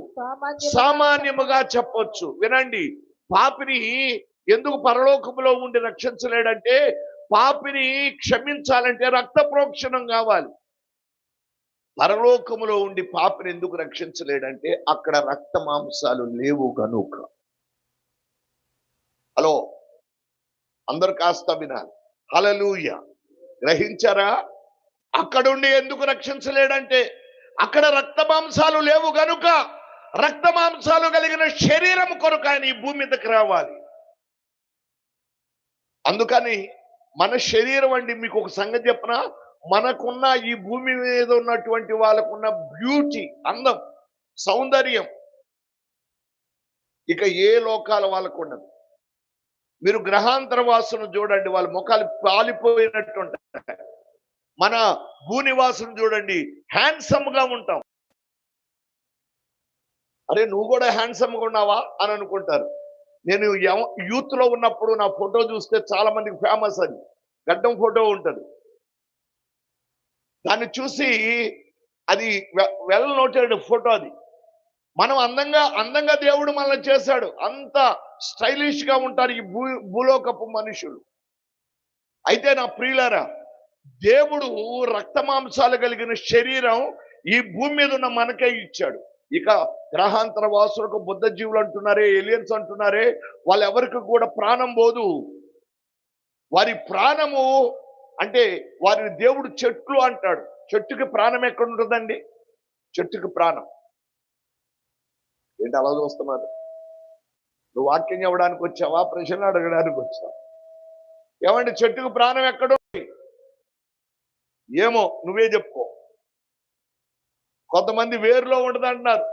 సామాన్యముగా చెప్పొచ్చు. వినండి, పాపిని ఎందుకు పరలోకములో ఉండి రక్షించలేడంటే, పాపిని క్షమించాలంటే రక్త ప్రోక్షణం కావాలి. పరలోకములో ఉండి పాపిని ఎందుకు రక్షించలేడంటే, అక్కడ రక్త మాంసాలు లేవు కనుక. హలో, అందరు కాస్త వినాలి. హల్లెలూయా. గ్రహించారా? అక్కడుండి ఎందుకు రక్షించలేడంటే అక్కడ రక్త మాంసాలు లేవు గనుక రక్త మాంసాలు కలిగిన శరీరం కొరకు ఆయన ఈ భూమి మీదకి రావాలి. అందుకని మన శరీరం అండి, మీకు ఒక సంగతి చెప్పనా, మనకున్న ఈ భూమి మీద ఉన్నటువంటి వాళ్ళకున్న బ్యూటీ, అందం, సౌందర్యం ఇక ఏ లోకాల వాళ్ళకు ఉండదు. మీరు గ్రహాంతర వాసును చూడండి, వాళ్ళ ముఖాలు పాలిపోయినట్టు ఉంటాయి. మన భూనివాసును చూడండి, హ్యాండ్సమ్ గా ఉంటాం. అరే నువ్వు కూడా హ్యాండ్సమ్ గా ఉన్నావా అని అనుకుంటారు. నేను యూత్ లో ఉన్నప్పుడు నా ఫోటో చూస్తే చాలా మందికి ఫేమస్ అది, గడ్డం ఫోటో ఉంటుంది. దాన్ని చూసి అది వెల్ నోటెడ్ ఫోటో అది. మనం అందంగా దేవుడు మనల్ని చేశాడు. అంత స్టైలిష్ గా ఉంటారు ఈ భూలోకపు మనుషులు. అయితే నా ప్రియులారా, దేవుడు రక్త మాంసాలు కలిగిన శరీరం ఈ భూమి మీద ఉన్న మనకే ఇచ్చాడు. ఇక గ్రహాంతర వాసులకు బుద్ధ జీవులు అంటున్నారే, ఏలియన్స్ అంటున్నారే, వాళ్ళు ఎవరికి కూడా ప్రాణం పోదు. వారి ప్రాణము అంటే వారిని దేవుడు చెట్లు అంటాడు. చెట్టుకి ప్రాణం ఎక్కడ ఉంటుందండి? చెట్టుకి ప్రాణం ఏంటి అలా చూస్తున్నారు? నువ్వు వాక్యం ఇవ్వడానికి వచ్చావా, ప్రశ్నలు అడగడానికి వచ్చావా? ఏమండి చెట్టుకు ప్రాణం ఎక్కడో ఏమో నువ్వే చెప్పుకో. కొంతమంది వేరులో ఉండదంటున్నారు.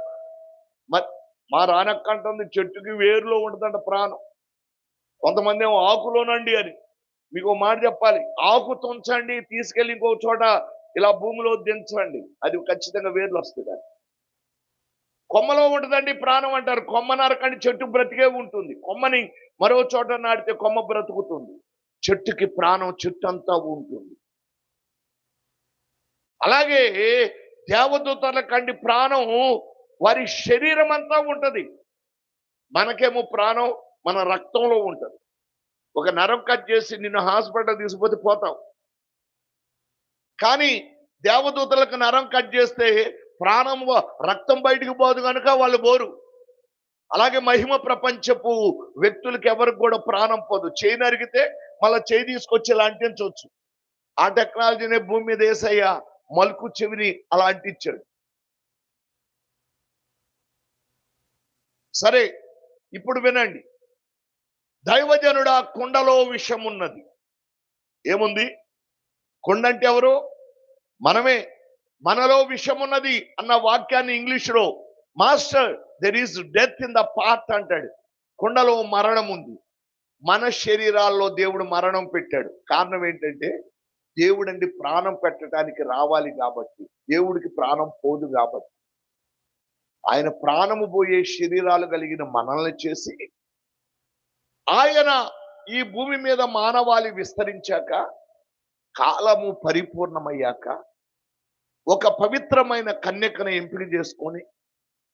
మా రానక్క అంటుంది చెట్టుకి వేరులో ఉండదంట ప్రాణం. కొంతమంది ఏమో ఆకులోనండి అని. మీకు ఒక మాట చెప్పాలి, ఆకు తుంచండి, తీసుకెళ్ళి ఇంకో చోట ఇలా భూమిలో దించండి, అది ఖచ్చితంగా వేర్లు వస్తుంది. కొమ్మలో ఉంటుందండి ప్రాణం అంటారు. కొమ్మ నరకండి, చెట్టు బ్రతికే ఉంటుంది. కొమ్మని మరో చోట నాటితే కొమ్మ బ్రతుకుతుంది. చెట్టుకి ప్రాణం చెట్టు అంతా ఉంటుంది. అలాగే దేవదూతల కండి ప్రాణం వారి శరీరం అంతా ఉంటది. మనకేమో ప్రాణం మన రక్తంలో ఉంటది. ఒక నరం కట్ చేసి నిన్ను హాస్పిటల్ తీసుకుపోతే పోతావు. కానీ దేవదూతలకు నరం కట్ చేస్తే ప్రాణం రక్తం బయటికి పోదు కనుక వాళ్ళు పోరు. అలాగే మహిమ ప్రపంచపు వ్యక్తులకు ఎవరికి కూడా ప్రాణం పోదు. చేయి నరిగితే మళ్ళీ చేయి తీసుకొచ్చి ఇలా అంటించవచ్చు. ఆ టెక్నాలజీనే భూమి మీద యేసయ్య మలుకు చెవిని అలా అంటించాడు. సరే, ఇప్పుడు వినండి. దైవజనుడా, కుండలో విషం ఉన్నది. ఏముంది? కుండ అంటే ఎవరు? మనమే. మనలో విషం ఉన్నది అన్న వాక్యాన్ని ఇంగ్లీష్లో master there is death in the part అంటాడు. కుండలో మరణం ఉంది. మన శరీరాల్లో దేవుడు మరణం పెట్టాడు. కారణం ఏంటంటే దేవుడండి ప్రాణం పెట్టడానికి రావాలి కాబట్టి, దేవుడికి ప్రాణం పోదు కాబట్టి ఆయన ప్రాణము పోయే శరీరాలు కలిగిన మనల్ని చేసి ఆయన ఈ భూమి మీద మానవాళి విస్తరించాక, కాలము పరిపూర్ణమయ్యాక ఒక పవిత్రమైన కన్యకను ఎంపిక చేసుకొని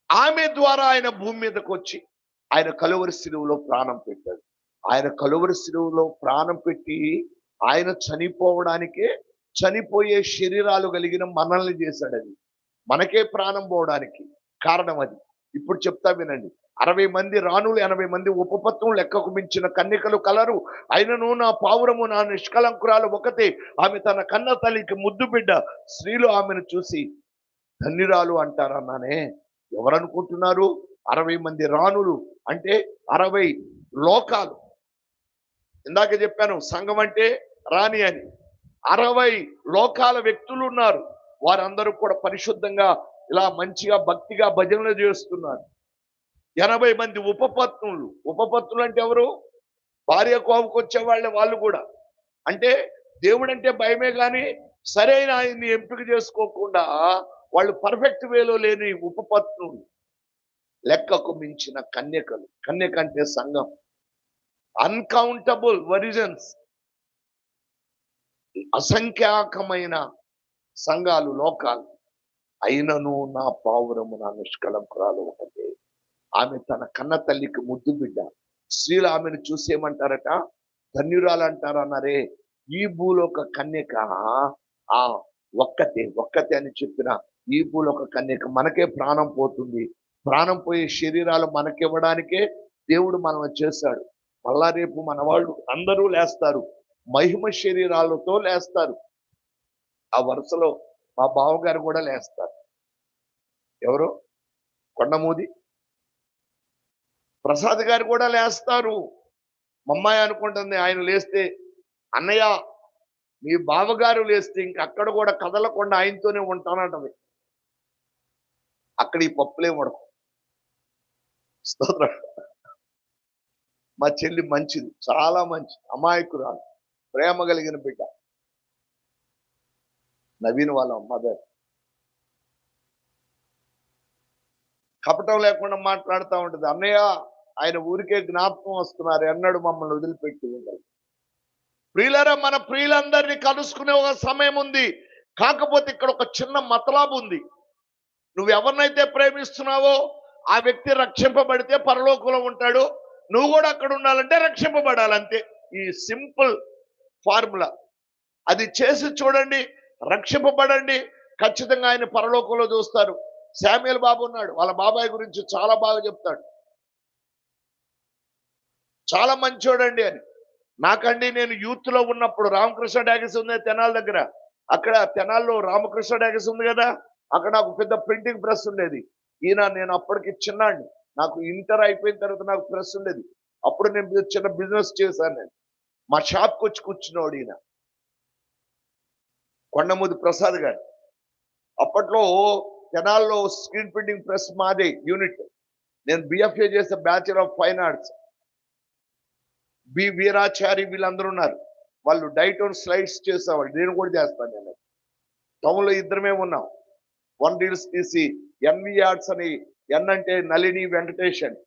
ఆమె ద్వారా ఆయన భూమి మీదకి వచ్చి ఆయన కలువరి శిలువలో ప్రాణం పెట్టాడు. ఆయన కలువరి శిలువలో ప్రాణం పెట్టి ఆయన చనిపోవడానికే, చనిపోయే శరీరాలు కలిగిన మనల్ని చేశాడని, మనకే ప్రాణం పోవడానికి కారణం అది. ఇప్పుడు చెప్తా వినండి. 60 మంది రాణులు, 80 మంది ఉపపత్నులు, లెక్కకు మించిన కన్యకలు కలరు. అయినను నా పావురము, నా నిష్కలంకురాలు ఒకతే. ఆమె తన కన్న తల్లికి ముద్దు బిడ్డ. స్త్రీలు ఆమెను చూసి ధన్యురాలు అంటారన్నానే. ఎవరనుకుంటున్నారు? 60 మంది రాణులు అంటే 60 లోకాలు. ఇందాక చెప్పాను సంఘం అంటే రాణి అని. 60 లోకాల వ్యక్తులు ఉన్నారు. వారందరూ కూడా పరిశుద్ధంగా ఇలా మంచిగా భక్తిగా భజనలు చేస్తున్నారు. 80 మంది ఉపపత్నులు. ఉపపత్నులు అంటే ఎవరు? భార్య కోపకొచ్చే వాళ్ళే వాళ్ళు కూడా. అంటే దేవుడు అంటే భయమే కానీ సరైన ఆయన్ని ఎంపిక చేసుకోకుండా వాళ్ళు పర్ఫెక్ట్ వేలో లేని ఉపపత్నులు. లెక్కకు మించిన కన్యకలు. కన్యక అంటే సంఘం. అన్కౌంటబుల్ వర్జన్స్, అసంఖ్యాకమైన సంఘాలు, లోకాలు. అయినను నా పావురము, నా నిష్కలంకురాలు ఒకటే. ఆమె తన కన్న తల్లికి ముద్దు బిడ్డ. స్త్రీలు ఆమెను చూసేమంటారట, ధన్యురాలు అంటారన్నారే. ఈ భూలోక కన్యక ఆ ఒక్కతే అని చెప్పిన ఈ భూలోక కన్యక మనకే ప్రాణం పోతుంది. ప్రాణం పోయే శరీరాలు మనకివ్వడానికే దేవుడు మనం చేశాడు. మళ్ళా రేపు మన వాళ్ళు అందరూ లేస్తారు, మహిమ శరీరాలతో లేస్తారు. ఆ వరుసలో మా బావగారు కూడా లేస్తారు. ఎవరు? కొండమూది ప్రసాద్ గారు కూడా లేస్తారు. మమ్మాయి అనుకుంటుంది ఆయన లేస్తే, అన్నయ్య మీ బావగారు లేస్తే ఇంక అక్కడ కూడా కదలకుండా ఆయనతోనే ఉంటానంటది. అక్కడ ఈ పప్పులే ఉడకం. స్తోత్రం. మా చెల్లి మంచిది, చాలా మంచి అమాయకురాలు, ప్రేమ కలిగిన బిడ్డ. నవీన్ వాళ్ళ మదర్ కపటం లేకుండా మాట్లాడుతూ ఉంటుంది. అన్నయ్య ఆయన ఊరికే జ్ఞాపకం వస్తున్నారు, ఎన్నడూ మమ్మల్ని వదిలిపెట్టి ఉండదు. ప్రియులారా, మన ప్రియులందరినీ కలుసుకునే ఒక సమయం ఉంది. కాకపోతే ఇక్కడ ఒక చిన్న మతలాబు ఉంది. నువ్వు ఎవరినైతే ప్రేమిస్తున్నావో ఆ వ్యక్తి రక్షింపబడితే పరలోకంలో ఉంటాడు, నువ్వు కూడా అక్కడ ఉండాలంటే రక్షింపబడాలి, అంతే. ఈ సింపుల్ ఫార్ములా. అది చేసి చూడండి, రక్షింపబడండి, ఖచ్చితంగా ఆయన పరలోకంలో చూస్తారు. శామ్యూల్ బాబు ఉన్నాడు, వాళ్ళ బాబాయ్ గురించి చాలా బాగా చెప్తాడు. చాలా మంచోడండి అని. నాకండి నేను యూత్ లో ఉన్నప్పుడు రామకృష్ణ డాగీస్ ఉంది తెనాల దగ్గర. అక్కడ తెనాల్లో రామకృష్ణ డాగీస్ ఉంది కదా, అక్కడ నాకు పెద్ద ప్రింటింగ్ ప్రెస్ ఉండేది. నేను అప్పటికి చిన్నాడిని, నాకు ఇంటర్ అయిపోయిన తర్వాత నాకు ప్రెస్ ఉండేది. అప్పుడు నేను చిన్న బిజినెస్ చేశాను. నేను మా షాప్కి వచ్చి కూర్చున్నాడు ఈయన, కొండమూది ప్రసాద్ గారు. అప్పట్లో తెనాల్లో స్క్రీన్ ప్రింటింగ్ ప్రెస్ మాదే యూనిట్. నేను బిఎఫ్ఏ చేసే bachelor of fine arts. B Veerachari వీళ్ళందరూ ఉన్నారు. వాళ్ళు డైటోన్ స్లైడ్స్ చేసేవాళ్ళు, నేను కూడా చేస్తాను. నేను టౌన్ లో ఇద్దరమే ఉన్నాం. 1 రీల్స్ తీసి ఎన్వి ఆర్ట్స్ అని, ఎన్ అంటే నళిని వెంకటేషన్,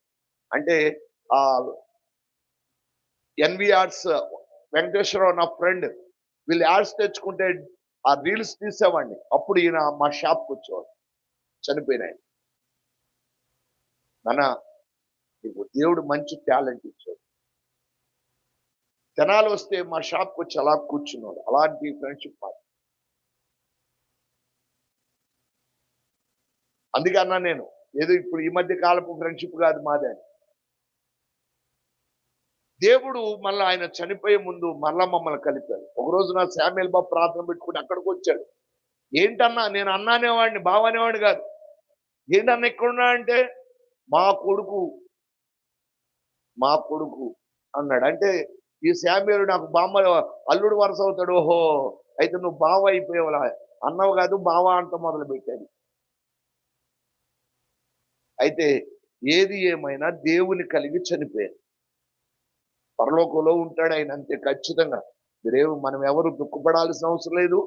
అంటే ఆ ఎన్వి ఆర్ట్స్ వెంకటేశ్వరరావు నా ఫ్రెండ్. వీళ్ళు యాడ్స్ తెచ్చుకుంటే ఆ రీల్స్ తీసేవాడిని. అప్పుడు ఈయన మా షాప్కి వచ్చేవాడు, చనిపోయినాయి. నాన్న నీకు దేవుడు మంచి టాలెంట్ ఇచ్చాడు. జనాలు వస్తే మా షాప్కి వచ్చి అలా కూర్చున్నాడు. అలాంటి ఫ్రెండ్షిప్ మాది. అందుకే అన్నా నేను, ఏదో ఇప్పుడు ఈ మధ్య కాలపు ఫ్రెండ్షిప్ కాదు మాదే. దేవుడు మళ్ళీ ఆయన చనిపోయే ముందు మళ్ళా మమ్మల్ని కలిపాడు. ఒక రోజు నా శామ్యూల్ బాబు ప్రార్థన పెట్టుకుని అక్కడికి వచ్చాడు. ఏంటన్నా, నేను అన్నానేవాడిని, బావ అనేవాడిని కాదు. ఏంటన్నా ఎక్కడున్నా అంటే, మా కొడుకు అన్నాడు. అంటే ఈ శామ్యూల్ నాకు బామ్మ అల్లుడు వరుస అవుతాడు. ఓహో, అయితే నువ్వు బావ అయిపోయావులా, అన్నవు కాదు బావ అంత మొదలు పెట్టాడు. అయితే ఏది ఏమైనా దేవుని కలిగి చనిపోయాడు, పరలోకంలో ఉంటాడు ఆయన, అంతే ఖచ్చితంగా. మనం ఎవరు దుఃఖపడాల్సిన అవసరం లేదు.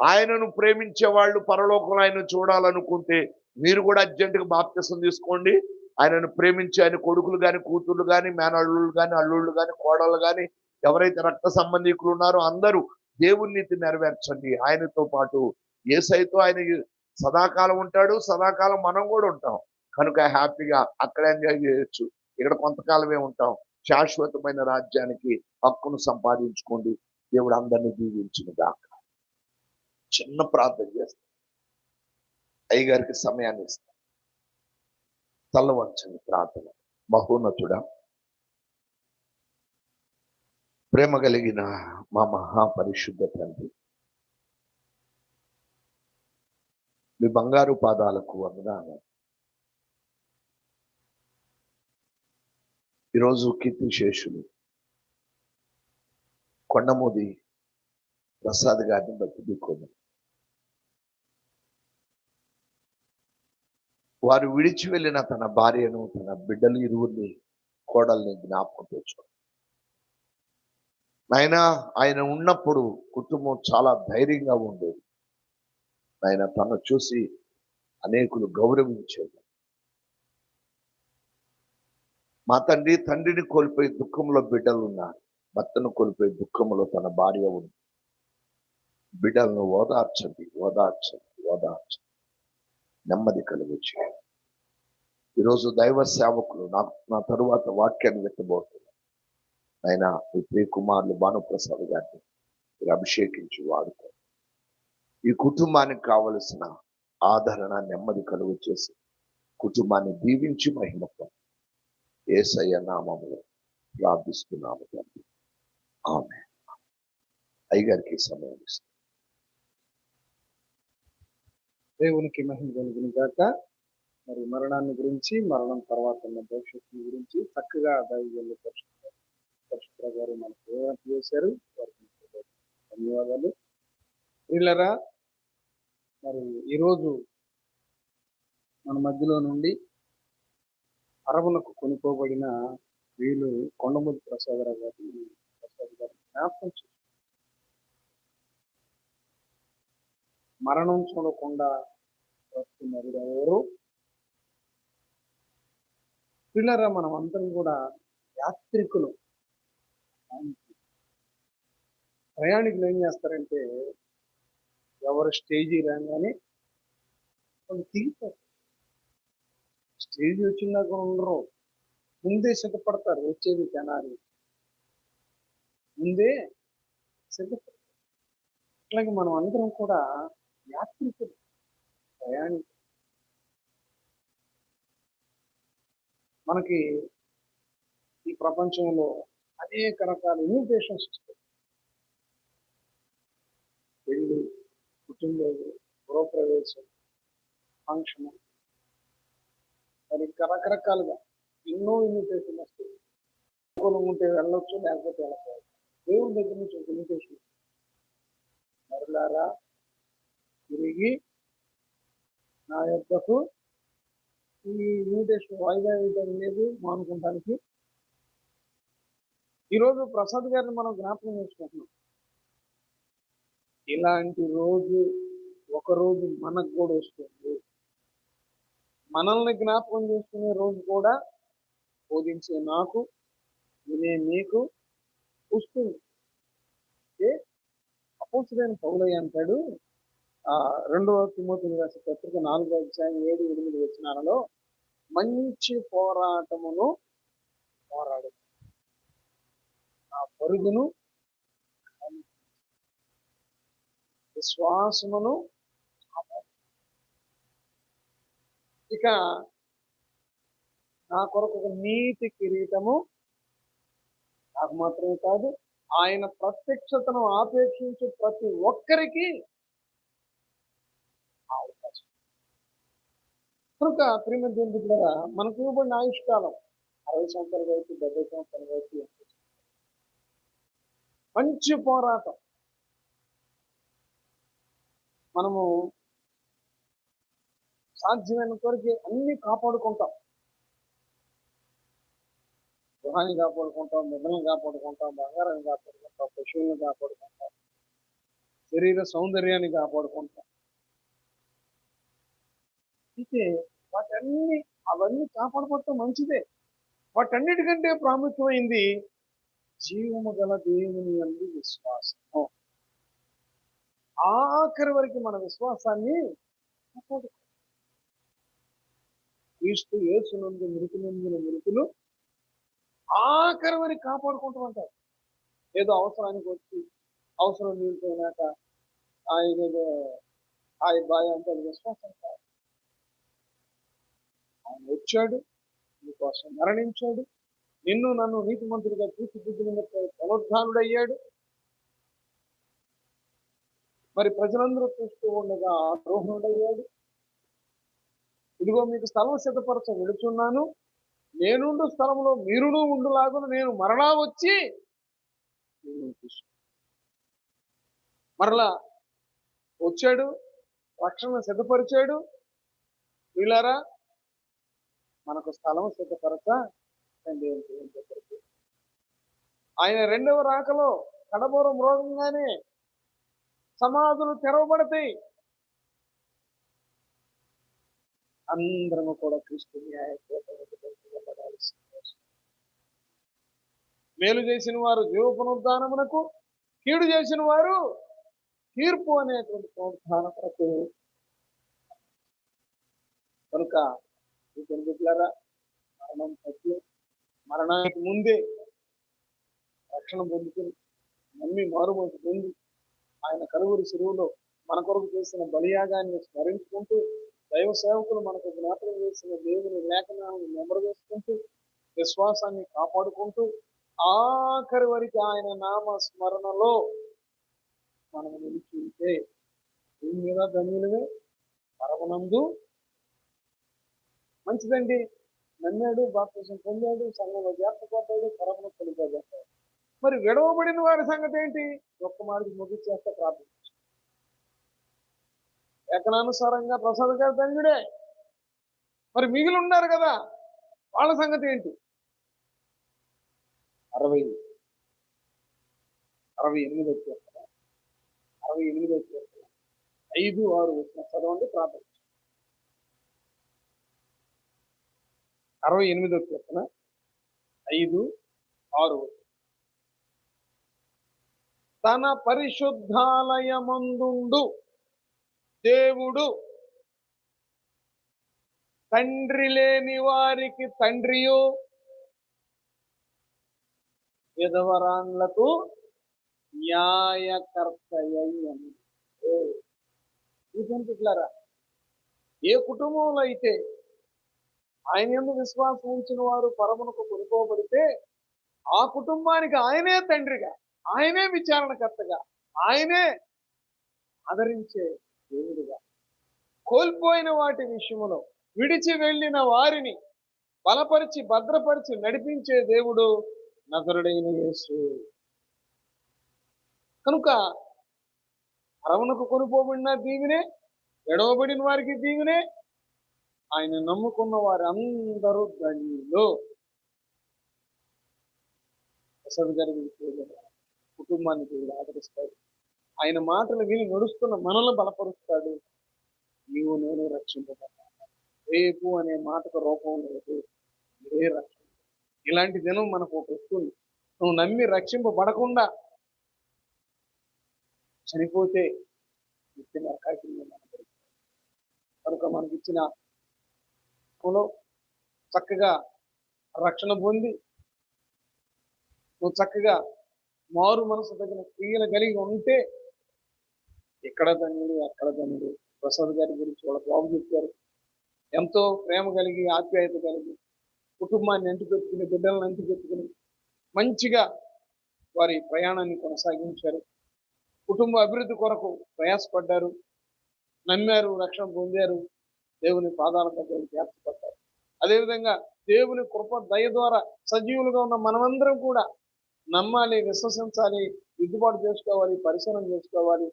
ఆయనను ప్రేమించే వాళ్ళు పరలోకంలో ఆయన చూడాలనుకుంటే మీరు కూడా అర్జెంటుగా బాప్తిసం తీసుకోండి. ఆయనను ప్రేమించి ఆయన కొడుకులు కానీ, కూతుర్లు కానీ, మేనల్లుళ్ళు కానీ, అల్లుళ్ళు కానీ, కోడళ్ళు కానీ, ఎవరైతే రక్త సంబంధికులు ఉన్నారో అందరూ దేవుని నీతి నెరవేర్చండి. ఆయనతో పాటు యేసయ్యతో ఆయన సదాకాలం ఉంటాడు, సదాకాలం మనం కూడా ఉంటాం. కనుక హ్యాపీగా అక్కడ ఎంజాయ్ చేయొచ్చు, ఇక్కడ కొంతకాలమే ఉంటాం. శాశ్వతమైన రాజ్యానికి హక్కును సంపాదించుకోండి. దేవుడు అందరినీ దీవించును గాక. చిన్న ప్రార్థన చేస్తాం, అయ్యగారికి సమయాన్ని ఇస్తాం. తల వంచండి ప్రార్థన. మహోన్నతుడా, ప్రేమ కలిగిన మా మహాపరిశుద్ధ తండ్రి, మీ బంగారు పాదాలకు వందనాలు. ఈరోజు కీర్తిశేషులు కొండమూది ప్రసాద్ గారిని బట్టి దిక్కొని వారు విడిచి వెళ్ళిన తన భార్యను, తన బిడ్డలు ఇరువురిని, కోడల్ని జ్ఞాపకం తెచ్చుకోండి. ఆయన ఉన్నప్పుడు కుటుంబం చాలా ధైర్యంగా ఉండేది. తను చూసి అనేకులు గౌరవించేది. మా తండ్రిని కోల్పోయి దుఃఖంలో బిడ్డలు ఉన్నారు, భర్తను కోల్పోయి దుఃఖంలో తన భార్య ఉంది. బిడ్డలను ఓదార్చండి, నెమ్మది కలుగు చేయండి. ఈరోజు దైవ సేవకులు నా తరువాత వాక్యాన్ని వెతబోతున్నారు. మీ ప్రియ కుమారులు భానుప్రసాద్ గారిని మీరు అభిషేకించి వాడుతారు. ఈ కుటుంబానికి కావలసిన ఆదరణ, నెమ్మది కలుగు చేసి కుటుంబాన్ని దీవించి మహిమపడండి. యేసయ్య నామములో ప్రార్థిస్తున్నాము తండ్రి. ఆమేన్. అయ్యగారికి సమయం ఇస్తాం. దేవునికి మహిమ కలుగును గాక. మరి మరణాన్ని గురించి, మరణం తర్వాత ఉన్న భవిష్యత్తుని గురించి చక్కగా దైవజనులు పరిశుద్ధ గారు మనకు వివరణ చేశారు. వారికి ధన్యవాదాలు. ప్రియులారా, మరి ఈరోజు మన మధ్యలో నుండి అరవులకు కొనుక్కోబడిన వీళ్ళు కొండమూరి ప్రసాదరావు గారు జ్ఞాపకం చేశారు. మరణం చూడకుండా వస్తున్నారు ఎవరు? పిల్లరా, మనం అందరం కూడా యాత్రికులు. ప్రయాణికులు ఏం చేస్తారంటే ఎవరు స్టేజీ రాగానే వాళ్ళు దిగుతారు. స్టేజ్ వచ్చిందాక ఉండరు, ముందే సిద్ధపడతారు. వచ్చేది జనాలు ముందే సిద్ధపడతారు. అట్లాగే మనం అందరం కూడా యాత్రికులు, ప్రయాణికులు. మనకి ఈ ప్రపంచంలో అనేక రకాల ఇన్విటేషన్స్ వస్తాయి. పెళ్లి, కుటుంబాలు, గృహప్రవేశం, ఫంక్షన్, మరి ఇంకా రకరకాలుగా ఎన్నో ఇన్విటేషన్ వస్తాయి. అనుకూలం ఉంటే వెళ్ళొచ్చు, లేకపోతే వెళ్ళకపోవచ్చు. దేవుని దగ్గర నుంచి ఒక ఇన్విటేషన్. మరులారా తిరిగి నా యొక్కకు ఈ ఇన్విటేషన్ వాయిదా వేయడం లేదు మానుకుంటానికి. ఈరోజు ప్రసాద్ గారిని మనం జ్ఞాపకం చేసుకుంటున్నాం. ఇలాంటి రోజు ఒక రోజు మనకు కూడా వస్తుంది. మనల్ని జ్ఞాపకం చేసుకునే రోజు కూడా బోధించే నాకు, వినే మీకు వస్తుంది. అపోస్తులైన పౌలయ్య అంటాడు, 2వ తిమోతికి రాసిన పత్రిక 4వ అధ్యాయం 7-8 వచనాలలో, మంచి పోరాటమును పోరాడు, ఆ పరుగును, విశ్వాసమును. ఇక నా కొరకు ఒక నీతి కిరీటము, నాకు మాత్రమే కాదు ఆయన ప్రత్యక్షతను ఆపేక్షించే ప్రతి ఒక్కరికి అవకాశం. కనుక ప్రియమైన దేవుని బిడ్డలారా, మనకు ఇవ్వబడిన ఆయుష్కాలం 60 సంవత్సరాలు కావచ్చు, 70 సంవత్సరాలు కావచ్చు. మంచి పోరాటం. మనము సాధ్యమైన కొరకు అన్ని కాపాడుకుంటాం. గృహాన్ని కాపాడుకుంటాం, నిద్రను కాపాడుకుంటాం, బంగారాన్ని కాపాడుకుంటాం, పశువులను కాపాడుకుంటాం, శరీర సౌందర్యాన్ని కాపాడుకుంటాం. అయితే అవన్నీ కాపాడుకోవటం మంచిదే. వాటన్నిటికంటే ప్రాముఖ్యమైంది జీవము గల దేవుని యందు విశ్వాసం. ఆఖరి వరకు మన విశ్వాసాన్ని కాపాడుకో. క్రీస్తు యేసునందు మృతి నొందిన మృతులు ఆఖరి వరకు కాపాడుకుంటూ ఉంటారు. ఏదో అవసరానికి వచ్చి అవసరం నిలిపోయినాక ఆయన బాయ్ అంటే విశ్వాసం కాదు. ఆయన వచ్చాడు, నీకోసం మరణించాడు, నిన్ను నన్ను నీతిమంతుడిగా తీర్చిదిద్దిన పునరుద్ధానుడయ్యాడు. మరి ప్రజలందరూ చూస్తూ ఉండగా ఆరోహణుడయ్యాడు. ఇదిగో మీకు స్థలం సిద్ధపరచ వెళుచున్నాను, నేనుండు స్థలంలో మీరును ఉండులాగున నేను మరలా వచ్చి మరలా వచ్చాడు, రక్షణ సిద్ధపరిచాడు. వీళ్ళారా, మనకు స్థలం సిద్ధపరచ ఆయన రెండవ రాకలో కడబోర మ్రోగంగానే సమాధులు తెరవబడతాయి. అందరము కూడా క్రీస్తు మేలు చేసిన వారు జీవ పునరుద్ధానమునకు, కీడు చేసిన వారు తీర్పు అనేటువంటి పునరుద్ధానమునకు. కనుక బిడ్డలారా, మరణం తగ్గి మరణానికి ముందే రక్షణ పొందుకుని నమ్మి మారుమూసి పొంది ఆయన కలువరి శిలువలో మన కొరకు చేసిన బలియాగాన్ని స్మరించుకుంటూ, దైవ సేవకులు మనకు జ్ఞాపకం చేసిన దేవుని లేఖనాలను నెమరు వేసుకుంటూ, విశ్వాసాన్ని కాపాడుకుంటూ, ఆఖరి వరకు ఆయన నామ స్మరణలో మనం నిలిచి ఉంటే భూమి మీద ధన్యులమే, పరమనందు మంచిదండి. నమ్మాడు, బాప్తిసం పొందాడు, సంఘంలో చేర్చబడ్డాడు, పరమను పొందాడు. మరి విడవబడిన వారి సంగతి ఏంటి? ఒక్క మాటకి ముగించేస్తే ప్రార్థన. లేఖనానుసారంగా ప్రసాద్ గారు ధన్యుడే. మరి మిగిలి ఉన్నారు కదా, వాళ్ళ సంగతి ఏంటి? 68 వచ్చేస్తారు, 68 వచ్చేస్తారు, 5, 6 వచ్చిన చదవండి, ప్రార్థన. 68 వచ్చేస్తున్నా, 5, 6. తన పరిశుద్ధాలయమందుండు దేవుడు తండ్రి లేని వారికి తండ్రియో, విధవరాండ్లకు న్యాయకర్తయ్యని. ఇట్లారా, ఏ కుటుంబంలో అయితే ఆయన యందు విశ్వాసం ఉంచిన వారు పరమునకు కొనుక్కోబడితే ఆ కుటుంబానికి ఆయనే తండ్రిగా, ఆయనే విచారణకర్తగా, ఆయనే ఆదరించే దేవుడిగా, కోల్పోయిన వాటి విషయంలో విడిచి వెళ్ళిన వారిని బలపరిచి భద్రపరిచి నడిపించే దేవుడు నజరుడైన యేసు. కనుక పరమునకు కొనుక్కోబడిన దీవినే, ఎడవబడిన వారికి దీవినే, ఆయన నమ్ముకున్న వారి అందరూ ధన్యులు. ప్రసాద్ గారి కుటుంబాన్ని దేవుడు ఆదరిస్తాడు. ఆయన మాటలు విని నడుస్తున్న మనల్ని బలపరుస్తాడు. నీవు నేను రక్షింపబడ్డా, రేపు అనే మాటకు రూపం లేదు, ఏ రక్షణ. ఇలాంటి దినం మనకు ఒక వస్తుంది. నువ్వు నమ్మి రక్షింపబడకుండా చనిపోతే నిత్య నరకాగ్ని కనుక మనకిచ్చిన చక్కగా రక్షణ పొంది నువ్వు చక్కగా మారు మనసు తగిన క్రియలు కలిగి ఉంటే ఎక్కడ ధన్యుడు, అక్కడ ధన్యుడు. ప్రసాద్ గారి గురించి వాళ్ళ బాబు చెప్పారు. ఎంతో ప్రేమ కలిగి, ఆప్యాయత కలిగి, కుటుంబాన్ని అంటిపెట్టుకుని, బిడ్డలను అంటిపెట్టుకుని మంచిగా వారి ప్రయాణాన్ని కొనసాగించారు. కుటుంబ అభివృద్ధి కొరకు ప్రయాసపడ్డారు, నమ్మారు, రక్షణ పొందారు, దేవుని పాదాల దగ్గర చేర్చబడ్డారు. అదేవిధంగా దేవుని కృప దయ ద్వారా సజీవులుగా ఉన్న మనమందరం కూడా నమ్మాలి, విశ్వసించాలి, దిద్దుబాటు చేసుకోవాలి, పరిశీలన చేసుకోవాలి,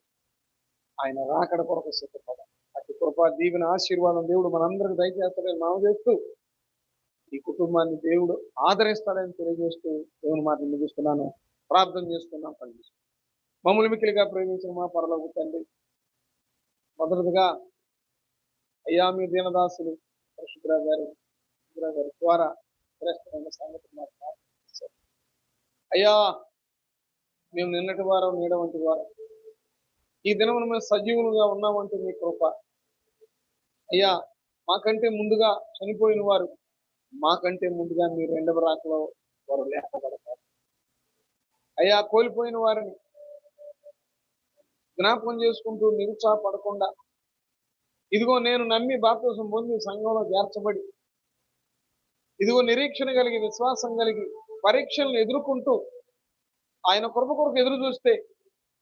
ఆయన రాకడ కొరకు సిద్ధపడాలి. అతి కృప దీవెన ఆశీర్వాదం దేవుడు మనందరికి దయచేస్తాడని మనం చేస్తూ ఈ కుటుంబాన్ని దేవుడు ఆదరిస్తాడని తెలియజేస్తూ దేవుని మాటలు ముగిస్తున్నాను. ప్రార్థన చేస్తున్నాం. పనిచేస్తున్నాం. మమ్మల్ని మిక్కిలిగా ప్రేమించిన మా పరలోక తండ్రి, మొదటిగా అయ్యా మీ దీనదాసులు పరిశుద్ధరావు గారు ద్వారా శ్రేష్టమైన సంగతి మాట్లాడారు. అయ్యా మేము నిన్నటి వారం నీడ వంటి వారం, ఈ దినం మేము సజీవులుగా ఉన్నామంటే మీ కృప. అయ్యా మాకంటే ముందుగా చనిపోయిన వారు, మాకంటే ముందుగా మీ రెండవ రాకలో వారు లేపబడతారు. అయ్యా కోల్పోయిన వారిని జ్ఞాపకం చేసుకుంటూ నిరుత్సాహపడకుండా, ఇదిగో నేను నమ్మి బాప్తిసం పొంది సంఘంలో చేర్చబడి, ఇదిగో నిరీక్షణ కలిగి, విశ్వాసం కలిగి, పరీక్షలను ఎదుర్కొంటూ ఆయన కృప కొరకు ఎదురు చూస్తే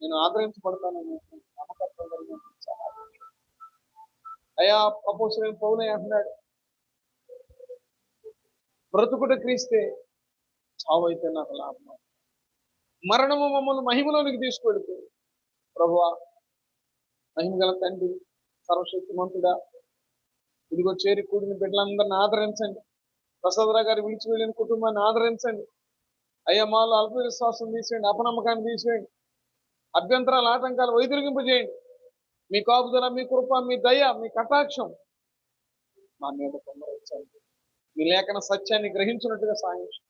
నేను ఆదరించబడతానని నమ్మకత్వం కలిగి అయ్యా. అపోస్తలుడైన పౌలు అంటున్నాడు, బ్రతుకుట క్రీస్తే, చావు అయితే నాకు లాభం. మరణము మమ్మల్ని మహిమలోనికి తీసుకెడుతూ, ప్రభువా మహిమగల తండ్రి, సర్వశక్తిమంతుడా, ఇదిగో చేరి కూడిన బిడ్డలందరిని ఆదరించండి. ప్రసాదరావు గారు విడిచి వెళ్ళిన కుటుంబాన్ని ఆదరించండి. అయ్యా మాలో అల్ప విశ్వాసం తీసేయండి, అపనమ్మకాన్ని తీసేయండి, అభ్యంతరాలు, ఆటంకాలు వైదొలిగింపజేయండి. మీ కాపుదల, మీ కృప, మీ దయ, మీ కటాక్షం మా మీద పొందవచ్చండి. మీ లేఖన సత్యాన్ని గ్రహించినట్టుగా సాగించి,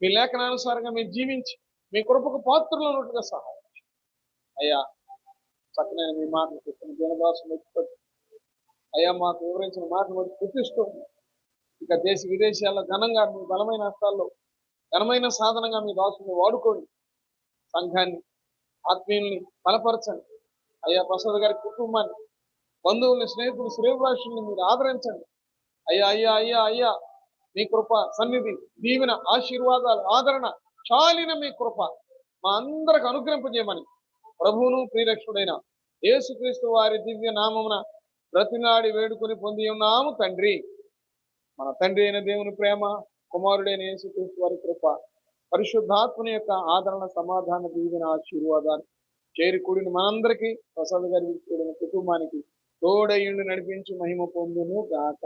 మీ లేఖనానుసారంగా మేము జీవించి మీ కృపకు పాత్రలు ఉన్నట్టుగా సహాయం. అయ్యా చక్కనైన మీ మాటలు చెప్పిన దీనదాసులు ఎత్తుపట్టి అయ్యా మాకు వివరించిన మాటలు బట్టి గుర్తిస్తూ ఇక దేశ విదేశాల్లో ఘనంగా మీ బలమైన హస్తాల్లో ఘనమైన సాధనంగా మీ దాసుని వాడుకోండి. సంఘాన్ని, ఆత్మీయుల్ని బలపరచండి. అయ్యా ప్రసాద్ గారి కుటుంబాన్ని, బంధువుల్ని, స్నేహితులు, శ్రేయభిలాషుల్ని మీరు ఆదరించండి. అయ్యా అయ్యా అయ్యా అయ్యా మీ కృప, సన్నిధి, దీవెన, ఆశీర్వాదాలు, ఆదరణ, చాలిన మీ కృప మా అందరికి అనుగ్రహింపజేయమని ప్రభువును ప్రియరక్షుడైన యేసుక్రీస్తు వారి దివ్య నామమున ప్రతినాడి వేడుకొని పొంది ఉన్నాము తండ్రి. మన తండ్రి అయిన దేవుని ప్రేమ, కుమారుడైన యేసుక్రీస్తు వారి కృప, పరిశుద్ధాత్మని యొక్క ఆదరణ, సమాధాన, దీవెన, ఆశీర్వాదాలు చేరి కూడిన మనందరికీ, ప్రసాద్ గారి కూడిన కుటుంబానికి తోడయుండి నడిపించి మహిమ పొందును గాక.